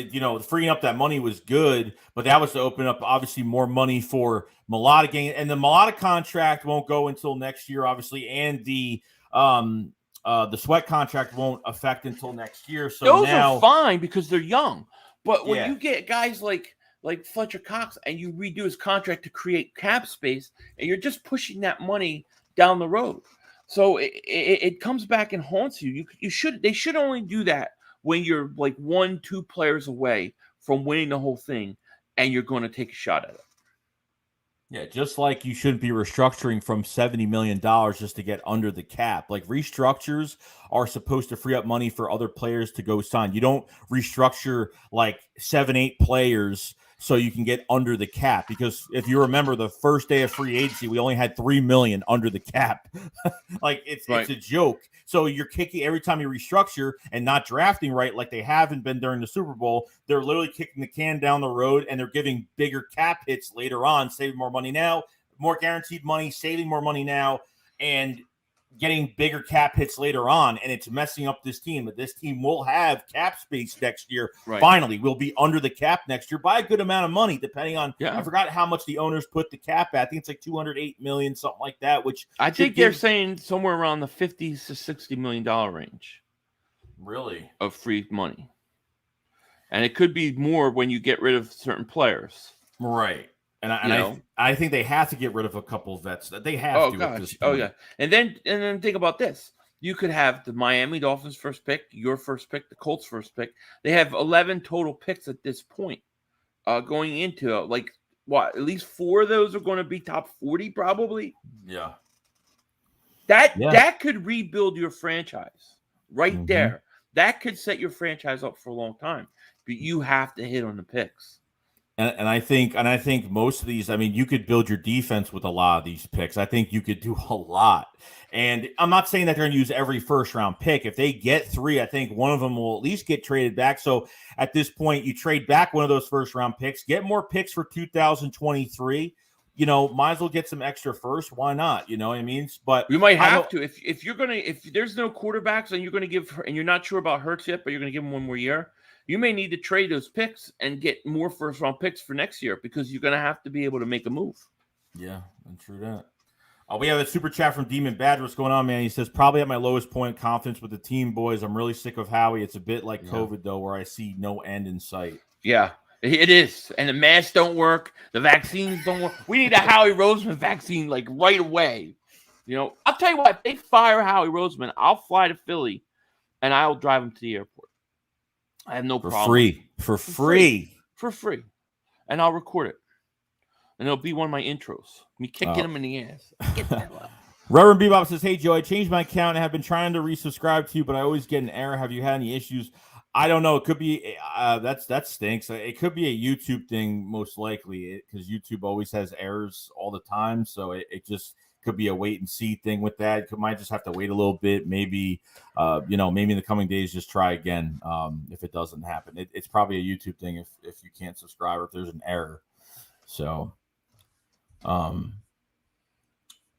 freeing up that money was good, but that was to open up, obviously, more money for Melodic. And the Melodic contract won't go until next year, obviously, and the Sweat contract won't affect until next year. So those are fine because they're young. But when you get guys like Fletcher Cox and you redo his contract to create cap space, and you're just pushing that money down the road. So it comes back and haunts you. They should only do that when you're like 1-2 players away from winning the whole thing, and you're going to take a shot at it. Yeah, just like you shouldn't be restructuring from $70 million just to get under the cap. Like restructures are supposed to free up money for other players to go sign. You don't restructure like 7-8 players so you can get under the cap, because if you remember the first day of free agency, we only had $3 million under the cap. Like it's a joke. So you're kicking every time you restructure and not drafting right, like they haven't been during the Super Bowl. They're literally kicking the can down the road, and they're giving bigger cap hits later on, saving more money now, more guaranteed money, saving more money now, and getting bigger cap hits later on, and it's messing up this team. But this team will have cap space next year. Right. Finally, we'll be under the cap next year by a good amount of money, depending on. I forgot how much the owners put the cap at. I think it's like $208 million, something like that. Which I think they're saying somewhere around the $50 to $60 million range. Really, of free money, and it could be more when you get rid of certain players. Right. And I think they have to get rid of a couple of vets. That they have to. At this point. Oh yeah. And then think about this. You could have the Miami Dolphins first pick, your first pick, the Colts first pick. They have 11 total picks at this point, going into at least 4 of those are going to be top 40 probably. Yeah. That could rebuild your franchise right there. That could set your franchise up for a long time. But you have to hit on the picks. And I think most of these, I mean, you could build your defense with a lot of these picks. I think you could do a lot. And I'm not saying that they're going to use every first round pick. If they get 3, I think one of them will at least get traded back. So at this point, you trade back one of those first round picks, get more picks for 2023. Might as well get some extra first. Why not? You know what I mean? But you might have to if there's no quarterbacks and you're not sure about Hurts yet, but you're going to give him one more year. You may need to trade those picks and get more first-round picks for next year because you're going to have to be able to make a move. Yeah, and true that. We have a super chat from Demon Badger. What's going on, man? He says, probably at my lowest point of confidence with the team, boys. I'm really sick of Howie. It's a bit like COVID, though, where I see no end in sight. Yeah, it is. And the masks don't work. The vaccines don't work. We need a Howie Roseman vaccine, right away. I'll tell you what. If they fire Howie Roseman, I'll fly to Philly, and I'll drive him to the airport. I have no problem. For free. And I'll record it. And it'll be one of my intros. Me kicking him in the ass. Get that up. Reverend Bebop says, "Hey Joe, I changed my account and have been trying to resubscribe to you, but I always get an error. Have you had any issues?" I don't know. It could be that stinks. It could be a YouTube thing, most likely, because YouTube always has errors all the time. So it just could be a wait and see thing with that. You might just have to wait a little bit. Maybe maybe in the coming days, just try again. If it doesn't happen, it's probably a YouTube thing. If you can't subscribe or if there's an error. So,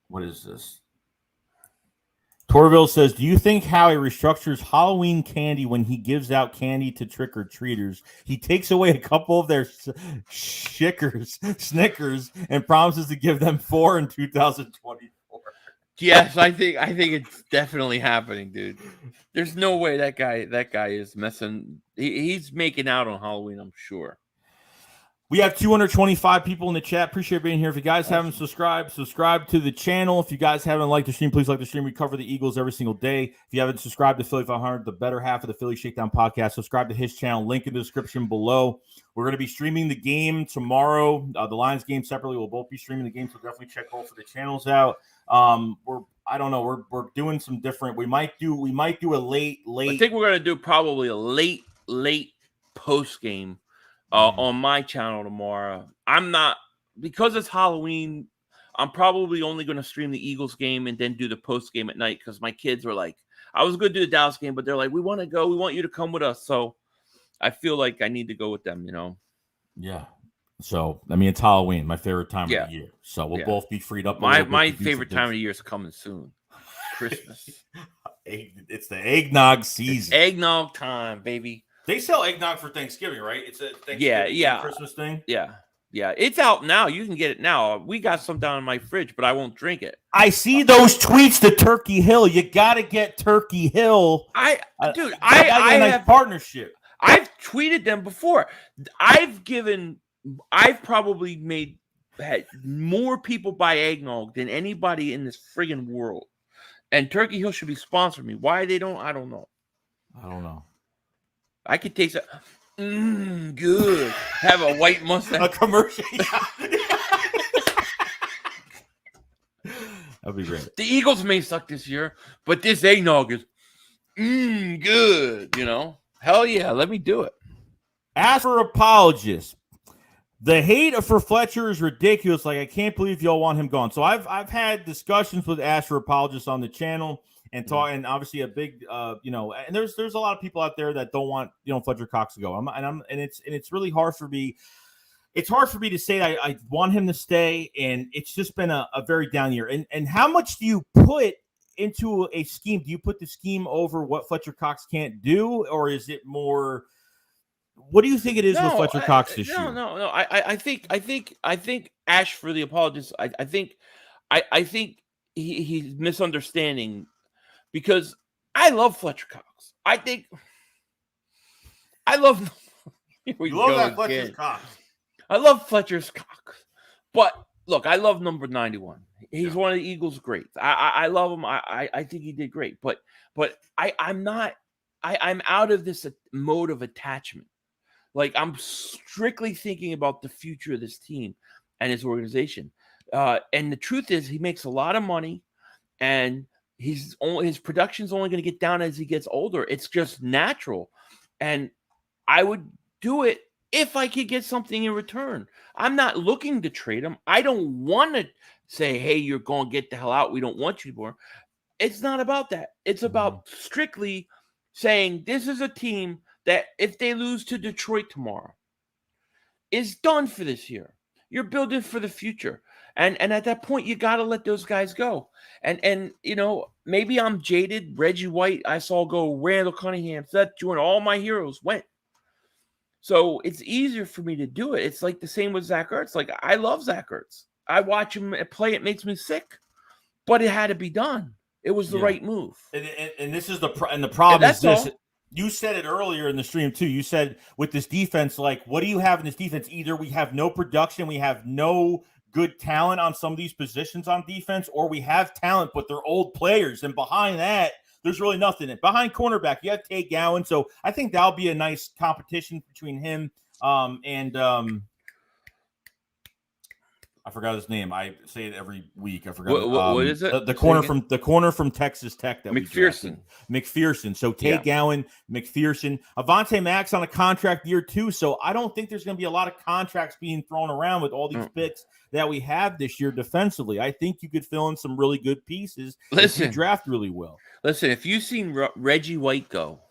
what is this? Torville says, "Do you think Howie restructures Halloween candy when he gives out candy to trick-or-treaters? He takes away a couple of their Snickers, and promises to give them 4 in 2024. Yes, I think it's definitely happening, dude. There's no way that guy is messing. He's making out on Halloween, I'm sure. We have 225 people in the chat. Appreciate being here. If you guys haven't subscribed to the channel. If you guys haven't liked the stream, please like the stream. We cover the Eagles every single day. If you haven't subscribed to Philly 500, the better half of the Philly Shakedown podcast, subscribe to his channel. Link in the description below. We're going to be streaming the game tomorrow. The Lions game separately. We'll both be streaming the game, so definitely check both of the channels out. We're doing some different. We might do a late. I think we're going to do probably a late post game. On my channel tomorrow. I'm not, because it's Halloween, I'm probably only going to stream the Eagles game and then do the post game at night, because my kids were like, I was going to do the Dallas game, but they're like, we want to go. We want you to come with us. So I feel like I need to go with them, Yeah. So, I mean, it's Halloween, my favorite time of the year. So we'll both be freed up. My favorite time of the year is coming soon. Christmas. It's the eggnog season. It's eggnog time, baby. They sell eggnog for Thanksgiving, right? It's a Thanksgiving Christmas thing. Yeah. It's out now. You can get it now. We got some down in my fridge, but I won't drink it. I see those tweets to Turkey Hill. You got to get Turkey Hill. I have a nice partnership. I've tweeted them before. I've probably had more people buy eggnog than anybody in this friggin' world. And Turkey Hill should be sponsoring me. Why they don't, I don't know. I could taste it. Good. Have a white mustache. A commercial. That'd be great. The Eagles may suck this year, but this eggnog is good. Hell yeah, let me do it. Ask for apologists. The hate for Fletcher is ridiculous. Like, I can't believe y'all want him gone. So I've had discussions with Ask for apologists on the channel. And obviously a big, and there's a lot of people out there that don't want, Fletcher Cox to go. It's really hard for me. It's hard for me to say I want him to stay, and it's just been a very down year. And how much do you put into a scheme? Do you put the scheme over what Fletcher Cox can't do, or is it more? What do you think it is with Fletcher Cox this year? No. I think Ash for the apologists. I think he's misunderstanding. Because I love Fletcher Cox. I love. Fletcher's Cox. I love Fletcher's Cox. But look, I love number 91. He's one of the Eagles' greats. I love him. I think he did great. But I'm not. I'm out of this mode of attachment. Like, I'm strictly thinking about the future of this team and his organization. And the truth is, he makes a lot of money, and his production's only going to get down as he gets older. It's just natural. And I would do it if I could get something in return. I'm not looking to trade him. I don't want to say, hey, you're going to get the hell out. We don't want you anymore. It's not about that. It's about strictly saying this is a team that if they lose to Detroit tomorrow, is done for this year. You're building for the future. And at that point, you got to let those guys go. And maybe I'm jaded. Reggie White, I saw go. Randall Cunningham, Seth Jordan, all my heroes went. So it's easier for me to do it. It's like the same with Zach Ertz. Like, I love Zach Ertz. I watch him play. It makes me sick. But it had to be done. It was the right move. And this is the problem is this. All. You said it earlier in the stream, too. You said with this defense, like, what do you have in this defense? Either we have no production, we have no good talent on some of these positions on defense, or we have talent, but they're old players. And behind that, there's really nothing. Behind cornerback, you have Tay Gowan. So I think that'll be a nice competition between him and I forgot his name. I say it every week. I forgot. What is it? The corner from Texas Tech that McPherson. McPherson. So Tay Gowan, McPherson, Avonte Max on a contract year 2. So I don't think there's going to be a lot of contracts being thrown around with all these picks that we have this year defensively. I think you could fill in some really good pieces if you draft really well. Listen, if you've seen Reggie White go,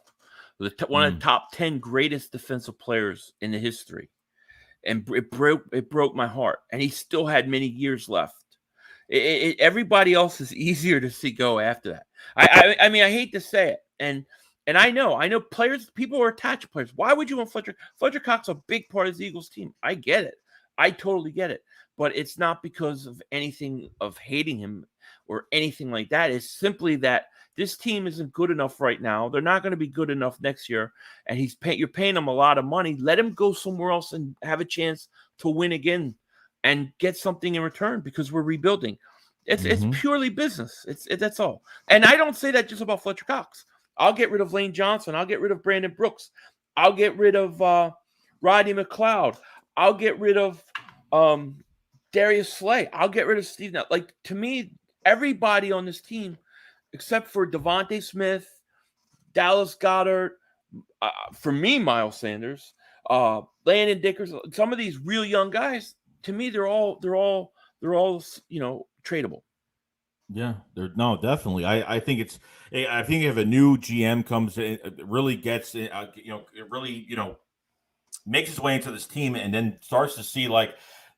one of the top 10 greatest defensive players in the history, and it broke my heart, and he still had many years left. Everybody else is easier to see go after that. I mean, I hate to say it, and I know players, people are attached to players. Why would you want Fletcher? Fletcher Cox is a big part of the Eagles team. I get it. I totally get it. But it's not because of anything of hating him or anything like that. It's simply that this team isn't good enough right now. They're not going to be good enough next year. And you're paying him a lot of money. Let him go somewhere else and have a chance to win again and get something in return, because we're rebuilding. It's purely business. That's all. And I don't say that just about Fletcher Cox. I'll get rid of Lane Johnson. I'll get rid of Brandon Brooks. I'll get rid of Rodney McLeod. I'll get rid of Darius Slay. I'll get rid of Steve. Now, like, to me, everybody on this team, except for Devontae Smith, Dallas Goedert, for me, Miles Sanders, Landon Dickers, some of these real young guys, to me, they're all tradable. Yeah, definitely. I think if a new GM comes in, it really gets, it really, makes its way into this team and then starts to see like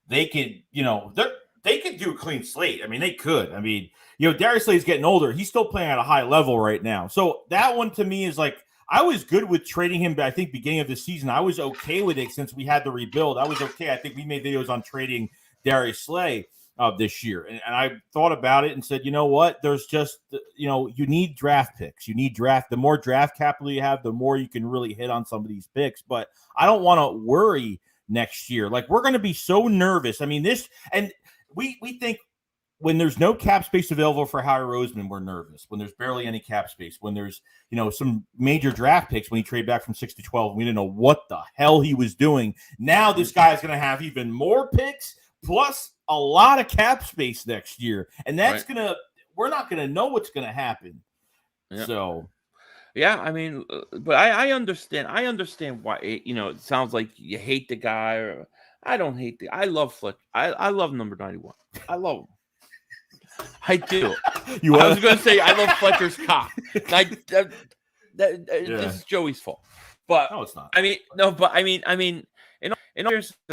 they could, they could do a clean slate. I mean, they could. I mean, Darius Slay's getting older. He's still playing at a high level right now. So that one to me is like, I was good with trading him, but I think beginning of the season, I was okay with it since we had the rebuild. I was okay. I think we made videos on trading Darius Slay this year. And I thought about it and said, you know what? There's just, you need draft picks. The more draft capital you have, the more you can really hit on some of these picks. But I don't want to worry next year. Like, we're going to be so nervous. I mean, we think when there's no cap space available for Howie Roseman, we're nervous. When there's barely any cap space, when there's, some major draft picks, when he traded back from 6 to 12, we didn't know what the hell he was doing. Now this guy is going to have even more picks plus a lot of cap space next year. And that's we're not going to know what's going to happen. Yeah. So, yeah, I mean, but I understand. I understand why, it sounds like you hate the guy. Or I don't hate I love Fletcher. I love number 91. I love him. I do. I was going to say I love Fletcher's cock. This is Joey's fault. But no, it's not. I mean,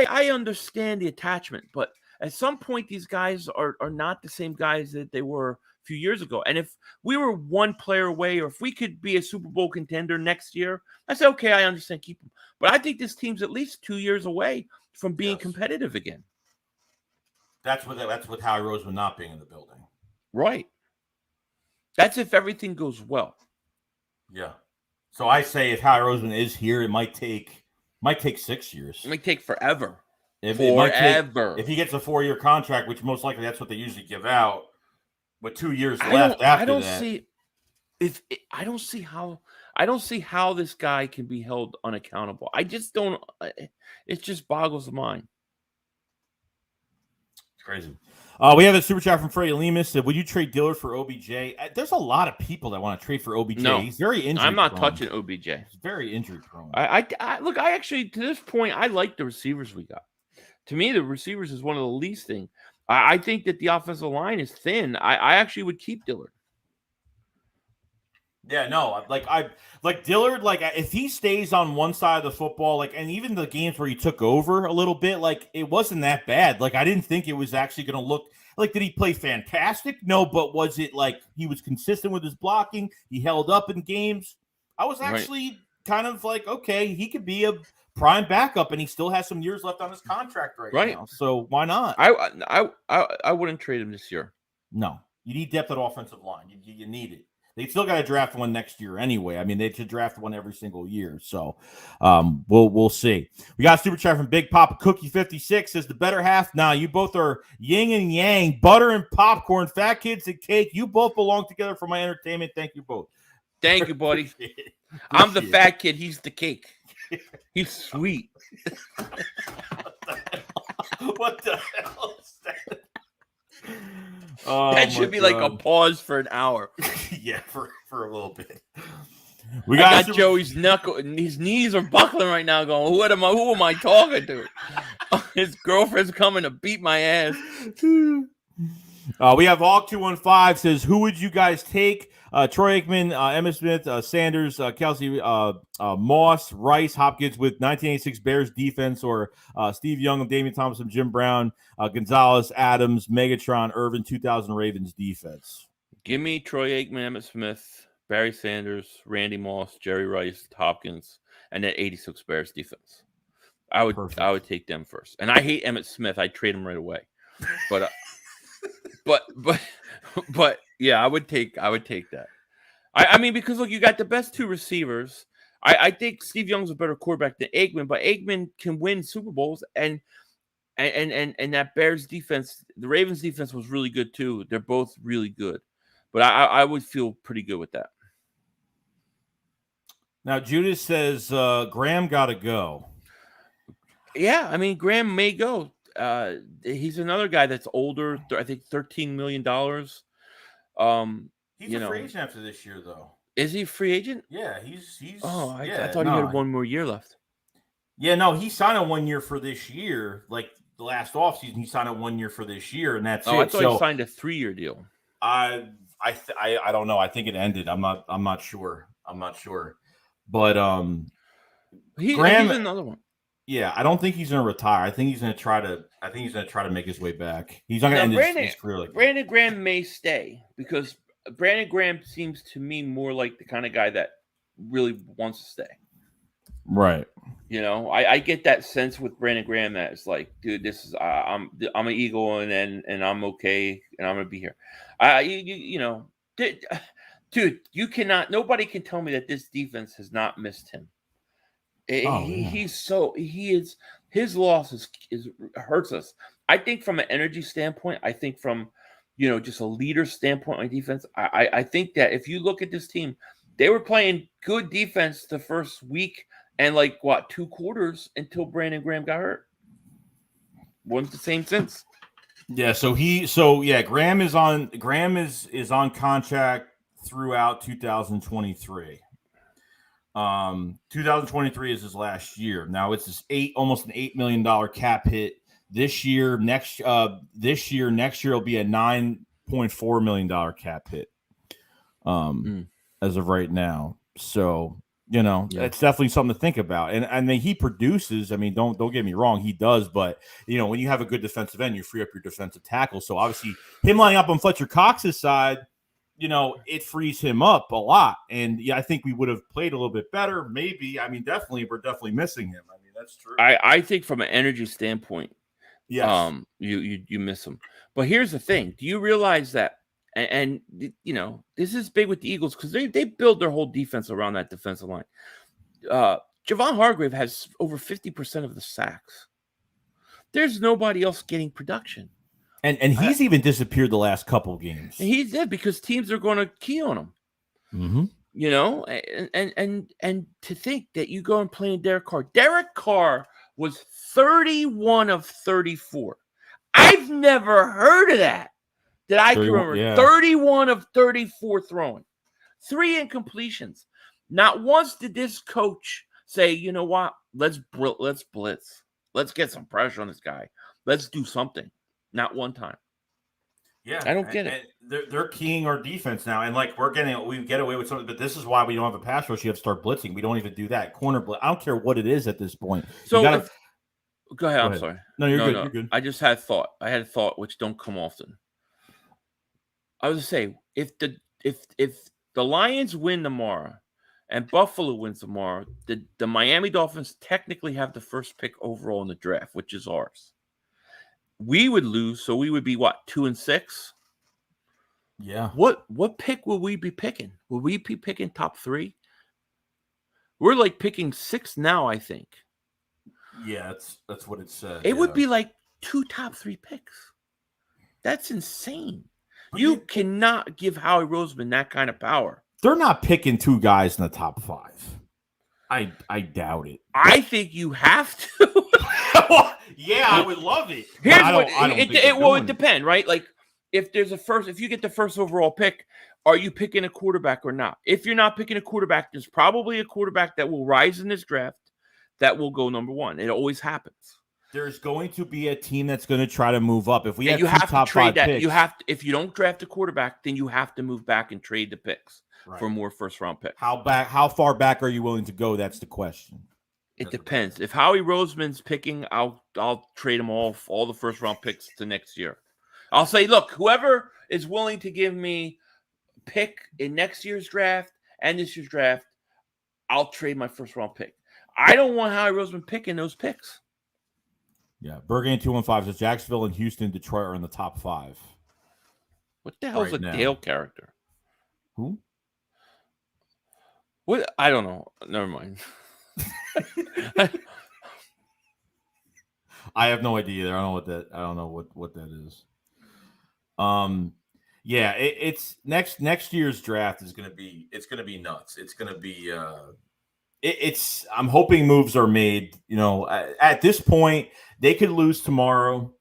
I understand the attachment, but at some point, these guys are not the same guys that they were a few years ago. And if we were one player away, or if we could be a Super Bowl contender next year, I say, okay, I understand, keep them. But I think this team's at least 2 years away from being competitive again. That's with Howie Roseman not being in the building. Right. That's if everything goes well. Yeah. So I say if Howie Roseman is here, it might take 6 years. It might take forever. If he gets a 4-year contract, which most likely that's what they usually give out, with 2 years left I don't see how this guy can be held unaccountable. I just don't. It just boggles the mind. It's crazy. We have a super chat from Freddie Lemus. Said, would you trade Dillard for OBJ? There's a lot of people that want to trade for OBJ. No, he's very injury I'm not prone. touching OBJ. He's very injury prone. I look. I actually, to this point, I like the receivers we got. To me, the receivers is one of the least thing. I think that the offensive line is thin. I actually would keep Dillard. Yeah, no, like Dillard, like if he stays on one side of the football, like, and even the games where he took over a little bit, like it wasn't that bad. Like I didn't think it was actually going to look like, did he play fantastic? No, but was it like he was consistent with his blocking? He held up in games. I was actually kind of like, okay, he could be a prime backup, and he still has some years left on his contract right now. So why not? I wouldn't trade him this year. No, you need depth at offensive line. You need it. They still got to draft one next year anyway. I mean, they should draft one every single year. So we'll see. We got a super chat from Big Papa Cookie 56 says the better half. Nah, you both are yin and yang, butter and popcorn, fat kids and cake. You both belong together for my entertainment. Thank you both. Thank you, buddy. I'm the fat kid. He's the cake. He's sweet. What the hell is that? That should be like a pause for an hour. Yeah, for a little bit. I got Joey's his knees are buckling right now, going, Who am I talking to? His girlfriend's coming to beat my ass. We have Hawk215 says, who would you guys take? Troy Aikman, Emmitt Smith, Sanders, Kelsey, Moss, Rice, Hopkins with 1986 Bears defense, or Steve Young, Damian Thompson, Jim Brown, Gonzalez, Adams, Megatron, Irvin, 2000 Ravens defense. Give me Troy Aikman, Emmitt Smith, Barry Sanders, Randy Moss, Jerry Rice, Hopkins, and that 86 Bears defense. I would take them first. And I hate Emmitt Smith. I'd trade him right away. But but yeah, I would take that. I mean, because look, you got the best two receivers. I think Steve Young's a better quarterback than Aikman, but Aikman can win Super Bowls, and that Bears defense, the Ravens defense was really good too. They're both really good, but I would feel pretty good with that. Now Judas says Graham got to go. Yeah, I mean Graham may go. He's another guy that's older. I think $13 million. He's a free agent after this year, though. Is he a free agent? Yeah, he's. I thought he had one more year left. Yeah, no, he signed a 1 year for this year. Like the last offseason, he signed a 1 year for this year, and that's it. I thought he signed a 3-year deal. I don't know. I think it ended. I'm not sure. But Graham, he's another one. Yeah, I don't think he's going to retire. I think he's going to try to make his way back. He's not going to end his career like that. Brandon Graham may stay because Brandon Graham seems to me more like the kind of guy that really wants to stay. Right. You know, I get that sense with Brandon Graham that it's like, dude, this is I'm an Eagle and I'm okay and I'm going to be here. Dude, you cannot. Nobody can tell me that this defense has not missed him. His loss is hurts us. I think from an energy standpoint, I think from just a leader standpoint on defense, I think that if you look at this team, they were playing good defense the first week and 2 quarters until Brandon Graham got hurt. Wasn't the same since. Yeah, Graham is on contract throughout 2023. 2023 is his last year. Now it's almost an $8 million cap hit this year. Next year will be a $9.4 million cap hit. As of right now. So, it's definitely something to think about. And I mean, he produces. I mean, don't get me wrong, he does. But when you have a good defensive end, you free up your defensive tackle. So obviously, him lining up on Fletcher Cox's side, it frees him up a lot. And I think we would have played a little bit better. Maybe. I mean, definitely, we're definitely missing him. I mean, that's true. I think from an energy standpoint, yes. You miss him. But here's the thing: do you realize that? And this is big with the Eagles because they build their whole defense around that defensive line. Javon Hargrave has over 50% of the sacks. There's nobody else getting production. And he's even disappeared the last couple of games. He did because teams are going to key on him. Mm-hmm. And to think that you go and play in Derek Carr. Derek Carr was 31 of 34. I've never heard of that. That I can remember. Yeah. 31 of 34 throwing. 3 incompletions. Not once did this coach say, you know what? Let's blitz. Let's get some pressure on this guy. Let's do something. Not one time. Yeah, I don't get it. They're keying our defense now, and we get away with something. But this is why we don't have a pass rush. You have to start blitzing. We don't even do that. Corner blitz. I don't care what it is at this point. So go ahead. I'm sorry. No, you're good. You're good. I just had a thought. I had a thought which don't come often. I was to say if the Lions win tomorrow and Buffalo wins tomorrow, the Miami Dolphins technically have the first pick overall in the draft, which is ours. We would lose, so we would be 2-6. Yeah. What pick will we be picking? Will we be picking top 3? We're picking 6 now, I think. Yeah, that's what it said. It would be 2 top 3 picks. That's insane. You cannot give Howie Roseman that kind of power. They're not picking 2 guys in the top 5. I doubt it. I think you have to. Yeah, I would love it. Here's it would depend, right? if you get the first overall pick, are you picking a quarterback or not? If you're not picking a quarterback, there's probably a quarterback that will rise in this draft that will go number one. It always happens. There's going to be a team that's going to try to move up. If we have you two have top to trade five that. picks, If you don't draft a quarterback, then you have to move back and trade the picks for more first round picks. How far back are you willing to go? That's the question. It depends. If Howie Roseman's picking, I'll trade him all the first round picks to next year. I'll say, look, whoever is willing to give me a pick in next year's draft and this year's draft, I'll trade my first round pick. I don't want Howie Roseman picking those picks. Yeah, Bergen 215 says Jacksonville and Houston, Detroit are in the top 5. What the hell is a Dale character? Who? What? I don't know. Never mind. I have no idea either. I don't know what that is. Yeah, it's next year's draft is gonna be nuts. It's gonna be I'm hoping moves are made. You know, at this point, they could lose tomorrow,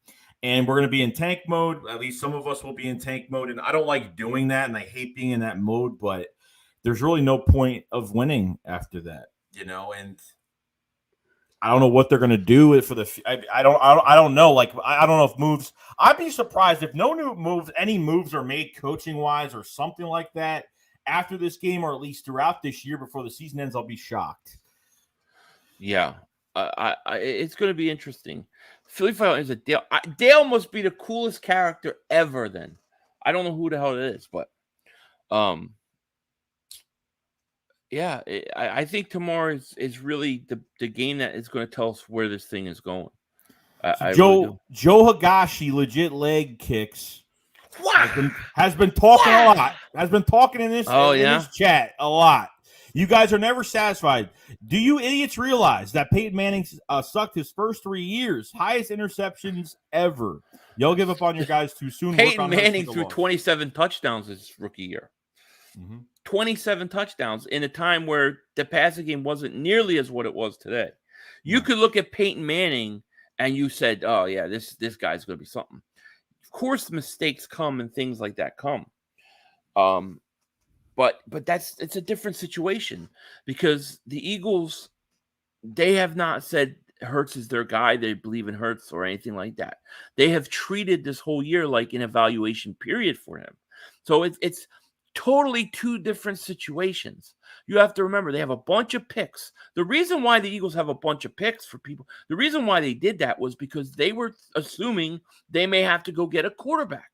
and we're gonna be in tank mode. At least some of us will be in tank mode, and I don't like doing that, and I hate being in that mode. But there's really no point of winning after that, you know. And I don't know what they're gonna do for the. I don't know. Like I don't know if moves. I'd be surprised if any moves are made coaching wise or something like that after this game, or at least throughout this year before the season ends. I'll be shocked. Yeah, it's going to be interesting. Philly Fighter is a Dale. Dale must be the coolest character ever. Then I don't know who the hell it is, but yeah, I think tomorrow is really the game that is going to tell us where this thing is going. Joe Higashi legit leg kicks. Has been talking a lot. Has been talking in this this chat a lot. You guys are never satisfied. Do you idiots realize that Peyton Manning sucked his first 3 years? Highest interceptions ever. Y'all give up on your guys too soon. Peyton Manning threw 27 touchdowns his rookie year. Mm-hmm. 27 touchdowns in a time where the passing game wasn't nearly as what it was today. You could look at Peyton Manning and you said, oh, yeah, this guy's going to be something. Of course, mistakes come and things like that come. But it's a different situation because the Eagles, they have not said Hurts is their guy. They believe in Hurts or anything like that. They have treated this whole year like an evaluation period for him. So it's totally two different situations. You have to remember they have a bunch of picks. The reason why the Eagles have a bunch of picks for people, the reason why they did that was because they were assuming they may have to go get a quarterback.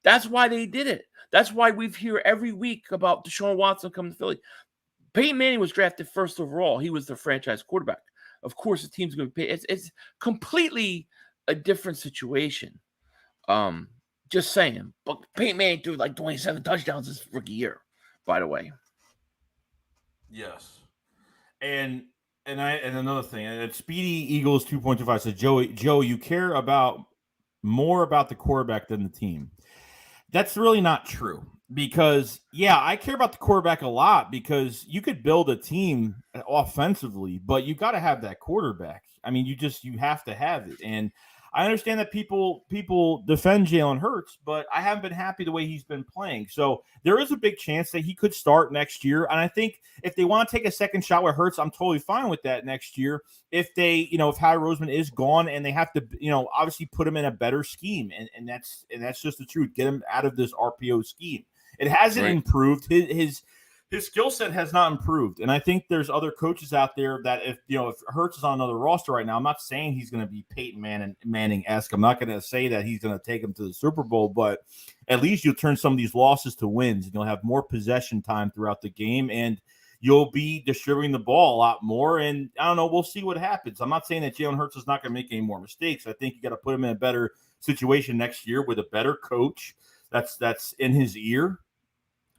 That's why they did it. That's why we hear every week about Deshaun Watson coming to Philly. Peyton Manning was drafted first overall. He was the franchise quarterback. Of course, the team's going to pay. It's completely a different situation. Just saying. But Peyton Manning threw like 27 touchdowns his rookie year, by the way. Yes. And another thing, and Speedy Eagles 2.25 says, Joe, you care more about the quarterback than the team. That's really not true because, yeah, I care about the quarterback a lot because you could build a team offensively, but you got to have that quarterback. I mean, you have to have it. And I understand that people defend Jalen Hurts, but I haven't been happy the way he's been playing. So there is a big chance that he could start next year. And I think if they want to take a second shot with Hurts, I'm totally fine with that next year. If if Howie Roseman is gone and they have to, obviously put him in a better scheme. And that's just the truth. Get him out of this RPO scheme. It hasn't improved. His skill set has not improved. And I think there's other coaches out there that if Hurts is on another roster right now, I'm not saying he's going to be Peyton Manning-esque. I'm not going to say that he's going to take him to the Super Bowl, but at least you'll turn some of these losses to wins and you'll have more possession time throughout the game and you'll be distributing the ball a lot more. And I don't know, we'll see what happens. I'm not saying that Jalen Hurts is not going to make any more mistakes. I think you got to put him in a better situation next year with a better coach that's in his ear,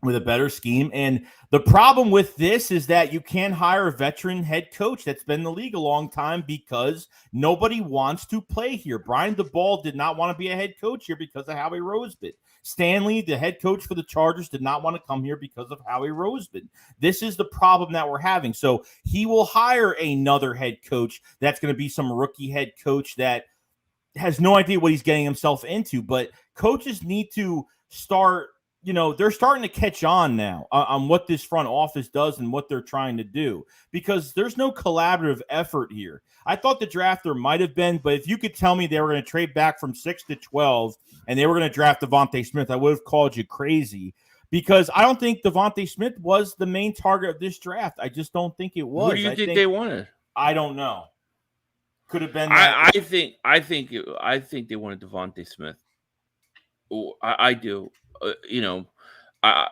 with a better scheme. And the problem with this is that you can't hire a veteran head coach that's been in the league a long time because nobody wants to play here. Brian DeBall did not want to be a head coach here because of Howie Roseman. Stanley, the head coach for the Chargers, did not want to come here because of Howie Roseman. This is the problem that we're having. So he will hire another head coach that's going to be some rookie head coach that has no idea what he's getting himself into. But coaches need to start, they're starting to catch on now on what this front office does and what they're trying to do, because there's no collaborative effort here. I thought the draft there might have been, but if you could tell me they were going to trade back from 6 to 12 and they were going to draft Devontae Smith, I would have called you crazy, because I don't think Devontae Smith was the main target of this draft. I just don't think it was. Who do you think they wanted? I don't know. Could have been. I think they wanted Devontae Smith. I do.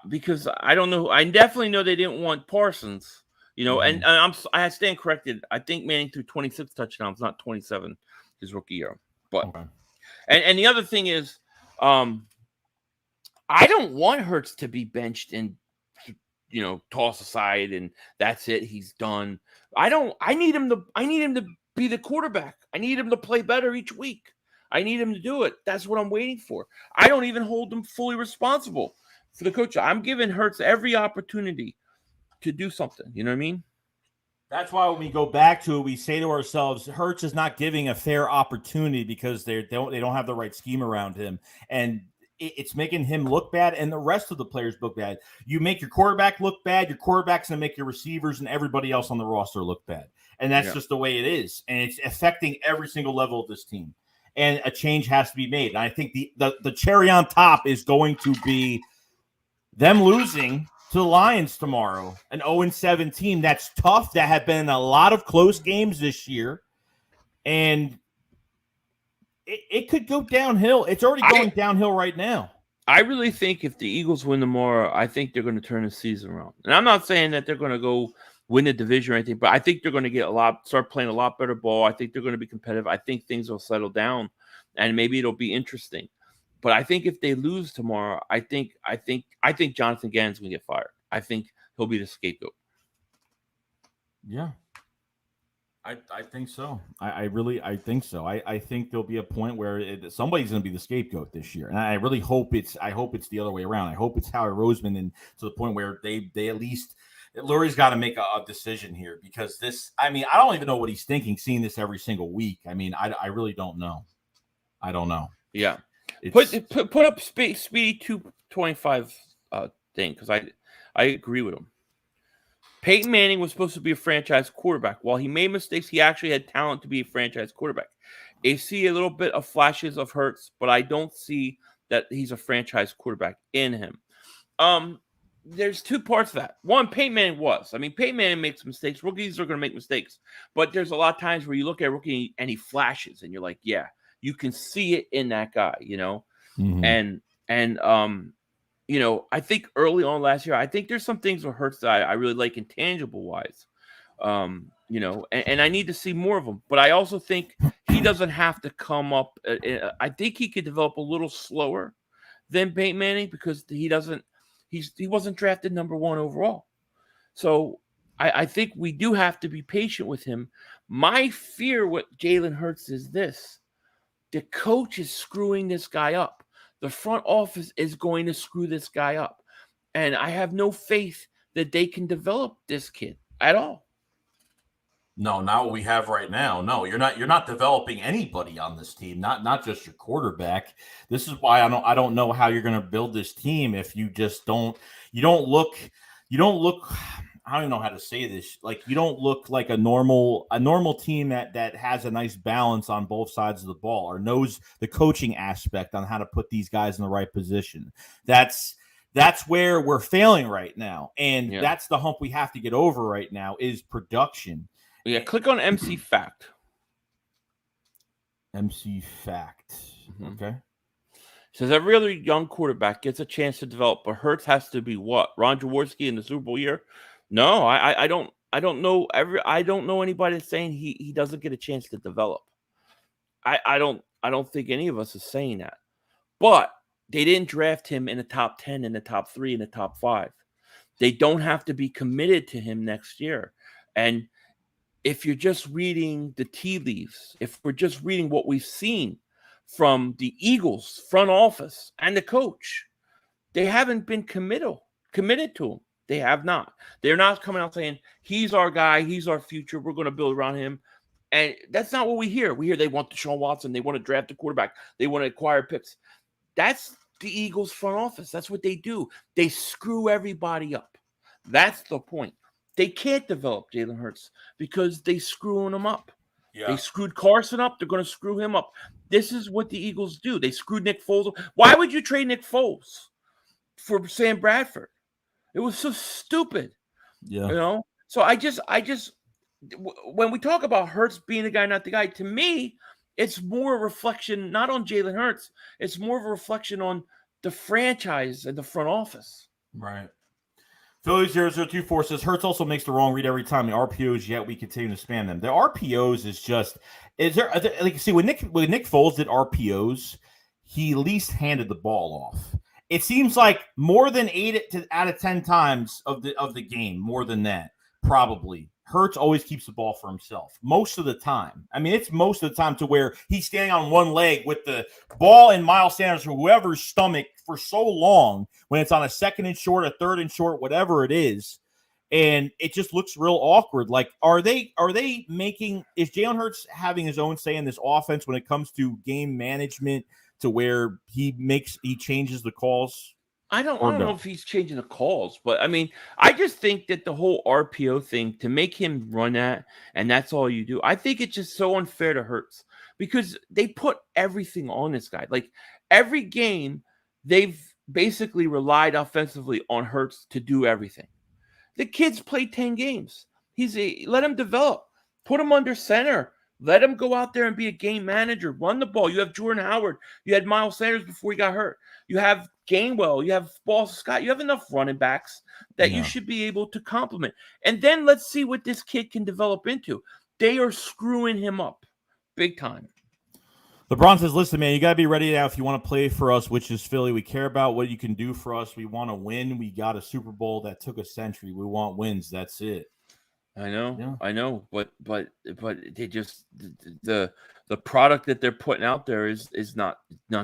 Because I don't know. I definitely know they didn't want Parsons. And I stand corrected. I think Manning threw 26 touchdowns, not 27, his rookie year. But okay. And the other thing is, I don't want Hurts to be benched and tossed aside and that's it. He's done. I need him to be the quarterback. I need him to play better each week. I need him to do it. That's what I'm waiting for. I don't even hold him fully responsible for the coach. I'm giving Hurts every opportunity to do something. You know what I mean? That's why when we go back to it, we say to ourselves, Hurts is not giving a fair opportunity because they don't have the right scheme around him. And it's making him look bad, and the rest of the players look bad. You make your quarterback look bad, your quarterback's going to make your receivers and everybody else on the roster look bad. And that's just the way it is. And it's affecting every single level of this team. And a change has to be made. And I think the cherry on top is going to be them losing to the Lions tomorrow, an 0-7 team. That's tough. That have been a lot of close games this year. And it could go downhill. It's already going downhill right now. I really think if the Eagles win tomorrow, I think they're going to turn the season around. And I'm not saying that they're going to go win the division or anything, but I think they're going to start playing a lot better ball. I think they're going to be competitive. I think things will settle down, and maybe it'll be interesting. But I think if they lose tomorrow, I think Jonathan Gannon's going to get fired. I think he'll be the scapegoat. Yeah. I think so. I think so. I think there'll be a point where somebody's going to be the scapegoat this year, and I really hope it's the other way around. I hope it's Howie Roseman, and to the point where they at least Lurie's got to make a decision here, because this. I mean, I don't even know what he's thinking, seeing this every single week. I mean, I really don't know. I don't know. Yeah, put up Speedy 225 thing, because I agree with him. Peyton Manning was supposed to be a franchise quarterback. While he made mistakes, he actually had talent to be a franchise quarterback. I see a little bit of flashes of Hurts, but I don't see that he's a franchise quarterback in him. There's two parts of that. One, Peyton Manning was. I mean, Peyton Manning makes mistakes. Rookies are going to make mistakes. But there's a lot of times where you look at a rookie and he flashes, and you're like, yeah, you can see it in that guy, Mm-hmm. And I think early on last year, I think there's some things with Hurts that I really like intangible wise, and I need to see more of them. But I also think he doesn't have to come up. I think he could develop a little slower than Peyton Manning, because he wasn't drafted number 1 overall. So I think we do have to be patient with him. My fear with Jalen Hurts is this: the coach is screwing this guy up. The front office is going to screw this guy up. And I have no faith that they can develop this kid at all. No, not what we have right now. No, you're not developing anybody on this team, not just your quarterback. This is why I don't know how you're going to build this team if you just don't look I don't even know how to say this. Like, you don't look like a normal team that has a nice balance on both sides of the ball, or knows the coaching aspect on how to put these guys in the right position. That's where we're failing right now. And that's the hump we have to get over right now, is production. Yeah, click on MC Fact. MC Fact. Mm-hmm. Okay. Says every other young quarterback gets a chance to develop, but Hurts has to be what? Ron Jaworski in the Super Bowl year? No, I don't know I don't know anybody that's saying he doesn't get a chance to develop. I don't think any of us is saying that. But they didn't draft him in the top 10, in the top 3, in the top 5. They don't have to be committed to him next year. And if you're just reading the tea leaves, if we're just reading what we've seen from the Eagles front office and the coach, they haven't been committed to him. They have not. They're not coming out saying, he's our guy, he's our future, we're going to build around him. And that's not what we hear. We hear they want Deshaun Watson. They want to draft a quarterback. They want to acquire picks. That's the Eagles front office. That's what they do. They screw everybody up. That's the point. They can't develop Jalen Hurts because they screwing him up. Yeah. They screwed Carson up. They're going to screw him up. This is what the Eagles do. They screwed Nick Foles up. Why would you trade Nick Foles for Sam Bradford? It was so stupid. Yeah. You know? So I just when we talk about Hurts being the guy, not the guy, to me, it's more a reflection not on Jalen Hurts. It's more of a reflection on the franchise and the front office. Right. Philly 0024 says Hurts also makes the wrong read every time. The RPOs, yet we continue to spam them. The RPOs is just like see when Nick Foles did RPOs, he at least handed the ball off. It seems like more than 8 out of 10 times of the game, more than that, probably. Hurts always keeps the ball for himself most of the time. I mean, it's most of the time to where he's standing on one leg with the ball in Miles Sanders or whoever's stomach for so long when it's on a 2nd and short, a 3rd and short, whatever it is. And it just looks real awkward. Like, is Jalen Hurts having his own say in this offense when it comes to game management to where he changes the calls? I don't know if he's changing the calls, but I mean, I just think that the whole RPO thing, to make him run that, and that's all you do, I think it's just so unfair to Hurts because they put everything on this guy. Like every game, they've basically relied offensively on Hurts to do everything. The kid's played 10 games. Let him develop. Put him under center. Let him go out there and be a game manager. Run the ball. You have Jordan Howard. You had Miles Sanders before he got hurt. You have Gainwell. You have Boston Scott. You have enough running backs that you should be able to complement. And then let's see what this kid can develop into. They are screwing him up big time. LeBron says, listen, man, you got to be ready now if you want to play for us, which is Philly. We care about what you can do for us. We want to win. We got a Super Bowl that took a century. We want wins. That's it. I know, but they just the product that they're putting out there is not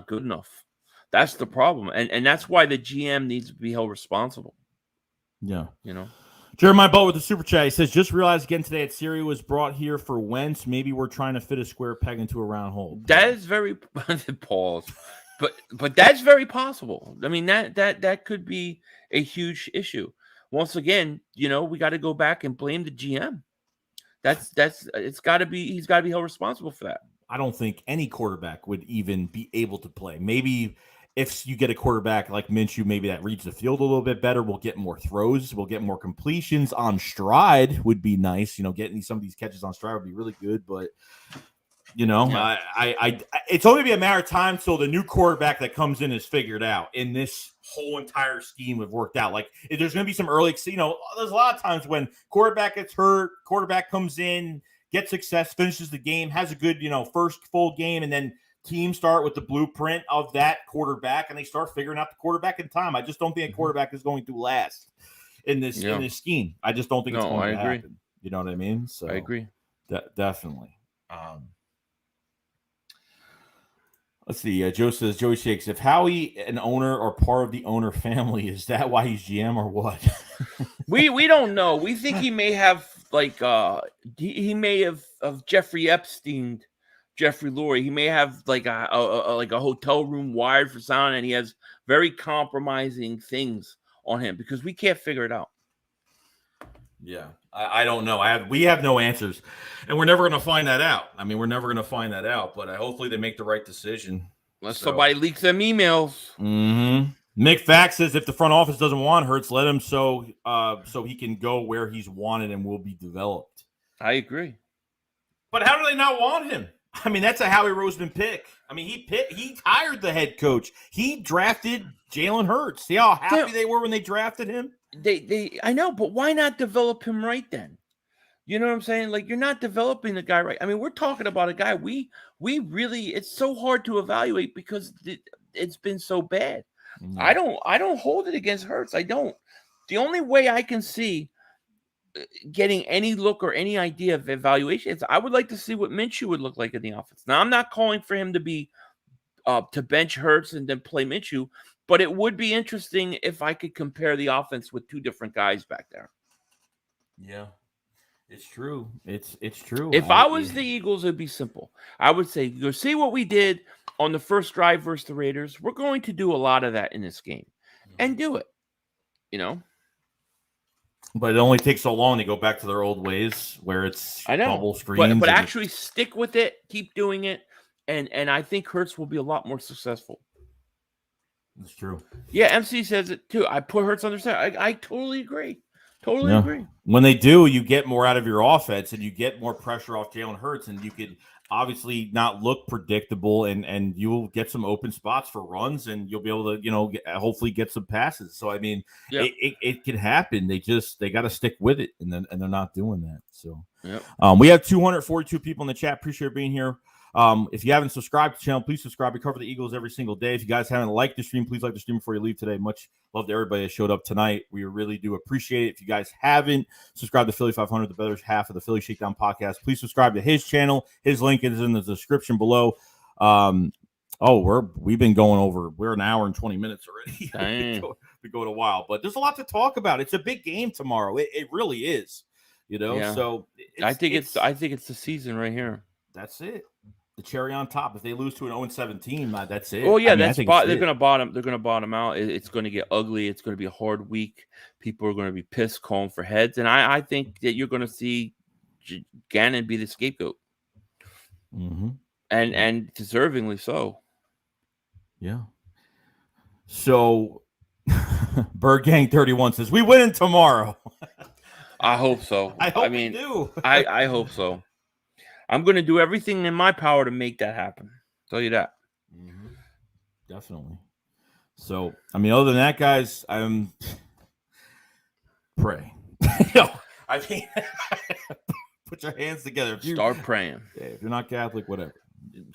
good enough. That's the problem, and that's why the GM needs to be held responsible. Yeah, you know. Jeremiah Bolt with the super chat. He says, just realized again today that Siri was brought here for Wentz. Maybe we're trying to fit a square peg into a round hole. That is very pause, but that's very possible. I mean that could be a huge issue. Once again, we got to go back and blame the GM. He's got to be held responsible for that. I don't think any quarterback would even be able to play. Maybe if you get a quarterback like Minshew, maybe that reads the field a little bit better. We'll get more throws. We'll get more completions on stride would be nice. Getting some of these catches on stride would be really good. But, it's only be a matter of time till the new quarterback that comes in is figured out and this whole entire scheme have worked out. Like there's going to be some early, there's a lot of times when quarterback gets hurt, quarterback comes in, gets success, finishes the game, has a good, first full game, and then teams start with the blueprint of that quarterback and they start figuring out the quarterback in time. I just don't think a quarterback is going to last in this scheme. I just don't think it's going to happen. You know what I mean? So I agree. Definitely. Let's see. Joey Shakes, if Howie an owner or part of the owner family, is that why he's GM or what? we don't know. We think he may have he may have Jeffrey Epstein, Jeffrey Lurie. He may have like a hotel room wired for sound, and he has very compromising things on him because we can't figure it out. Yeah, I don't know. We have no answers, and we're never going to find that out. I mean, we're never going to find that out. But hopefully they make the right decision. Unless somebody leaks them emails. Mm-hmm. Mick Fax says if the front office doesn't want Hurts, let him so he can go where he's wanted and will be developed. I agree. But how do they not want him? I mean, that's a Howie Roseman pick. I mean, he hired the head coach. He drafted Jalen Hurts. See how happy they were when they drafted him? I know, but why not develop him right then? You know what I'm saying? Like, you're not developing the guy right. I mean, we're talking about a guy we really, it's so hard to evaluate because it's been so bad. Mm-hmm. I don't hold it against Hurts. I don't. The only way I can see getting any look or any idea of evaluation is I would like to see what Minshew would look like in the offense. Now, I'm not calling for him to be to bench Hurts and then play Minshew, but it would be interesting if I could compare the offense with two different guys back there. Yeah. It's true. It's true. If I was the Eagles, it'd be simple. I would say, you see what we did on the first drive versus the Raiders? We're going to do a lot of that in this game and do it, you know? But it only takes so long to go back to their old ways where it's bubble screens. But actually stick with it, keep doing it, and I think Hurts will be a lot more successful. That's true. Yeah, MC says it too. I put Hurts on their side. I totally agree. Totally agree. When they do, you get more out of your offense and you get more pressure off Jalen Hurts, and you could obviously not look predictable, and you'll get some open spots for runs, and you'll be able to, hopefully get some passes. So, I mean, it can happen. They got to stick with it, and they're not doing that. So, we have 242 people in the chat. Appreciate being here. If you haven't subscribed to the channel, please subscribe. We cover the Eagles every single day. If you guys haven't liked the stream, please like the stream before you leave today. Much love to everybody that showed up tonight. We really do appreciate it. If you guys haven't subscribed to Philly 500, the better half of the Philly Shakedown podcast, please subscribe to his channel. His link is in the description below. We've been going over. We're an hour and 20 minutes already. we go a while, but there's a lot to talk about. It's a big game tomorrow. It really is. So I think it's the season right here. That's it. The cherry on top. If they lose to an 0-17, that's it. Oh yeah, they're going to bottom. They're going to bottom out. It's going to get ugly. It's going to be a hard week. People are going to be pissed, calling for heads, and I think that you're going to see Gannon be the scapegoat, and deservingly so. Yeah. So, Bird Gang 31 says we win tomorrow. I hope so. I hope we do. I hope so. I'm going to do everything in my power to make that happen. Tell you that. Definitely. So, I mean, other than that, guys, pray. Put your hands together. Start praying. Yeah, if you're not Catholic, whatever.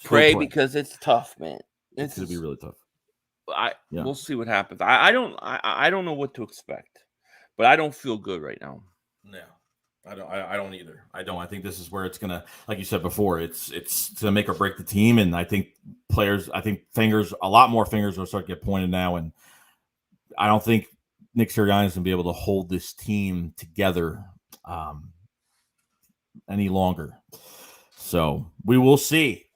Pray because it's tough, man. It's going to be really tough. We'll see what happens. I don't know what to expect, but I don't feel good right now. No. I don't either. I think this is where it's gonna, like you said before, it's to make or break the team. And I think a lot more fingers will start to get pointed now. And I don't think Nick Sirianni is gonna be able to hold this team together any longer. So we will see.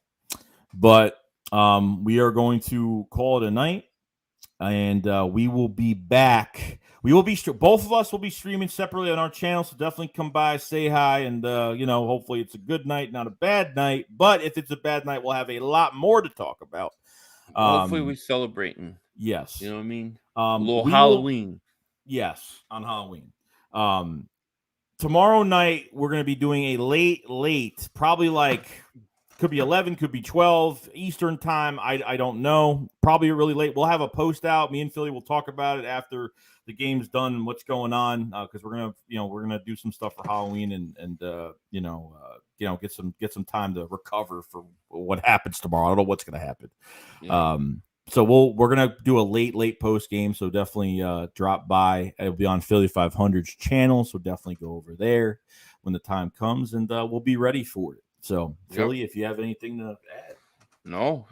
But we are going to call it a night, and we will be back. Both of us will be streaming separately on our channel, so definitely come by, say hi, and hopefully it's a good night, not a bad night. But if it's a bad night, we'll have a lot more to talk about. Hopefully we're celebrating. Yes. You know what I mean? A little Halloween. Yes, on Halloween. Tomorrow night, we're going to be doing a late, probably could be 11, could be 12 Eastern time. I don't know. Probably really late. We'll have a post out. Me and Philly will talk about it after the game's done and what's going on, because we're gonna do some stuff for Halloween and get some time to recover for what happens tomorrow. I don't know what's gonna happen. Yeah. So we're gonna do a late post game. So definitely drop by. It'll be on Philly 500's channel. So definitely go over there when the time comes, and we'll be ready for it. So Philly, if you have anything to add. No.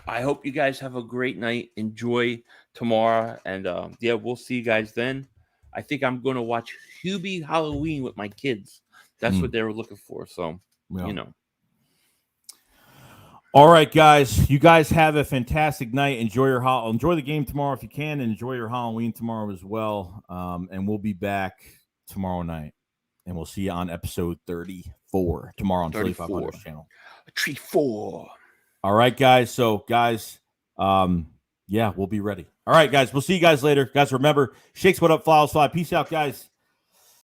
I hope you guys have a great night. Enjoy tomorrow. And we'll see you guys then. I think I'm going to watch Hubie Halloween with my kids. That's what they were looking for. So, All right, guys. You guys have a fantastic night. Enjoy the game tomorrow if you can. And enjoy your Halloween tomorrow as well. And we'll be back tomorrow night. And we'll see you on episode 34 tomorrow on Philly 500 channel. 34. All right, guys. So, guys, we'll be ready. All right, guys. We'll see you guys later. Guys, remember, shakes what up, flyers fly. Peace out, guys.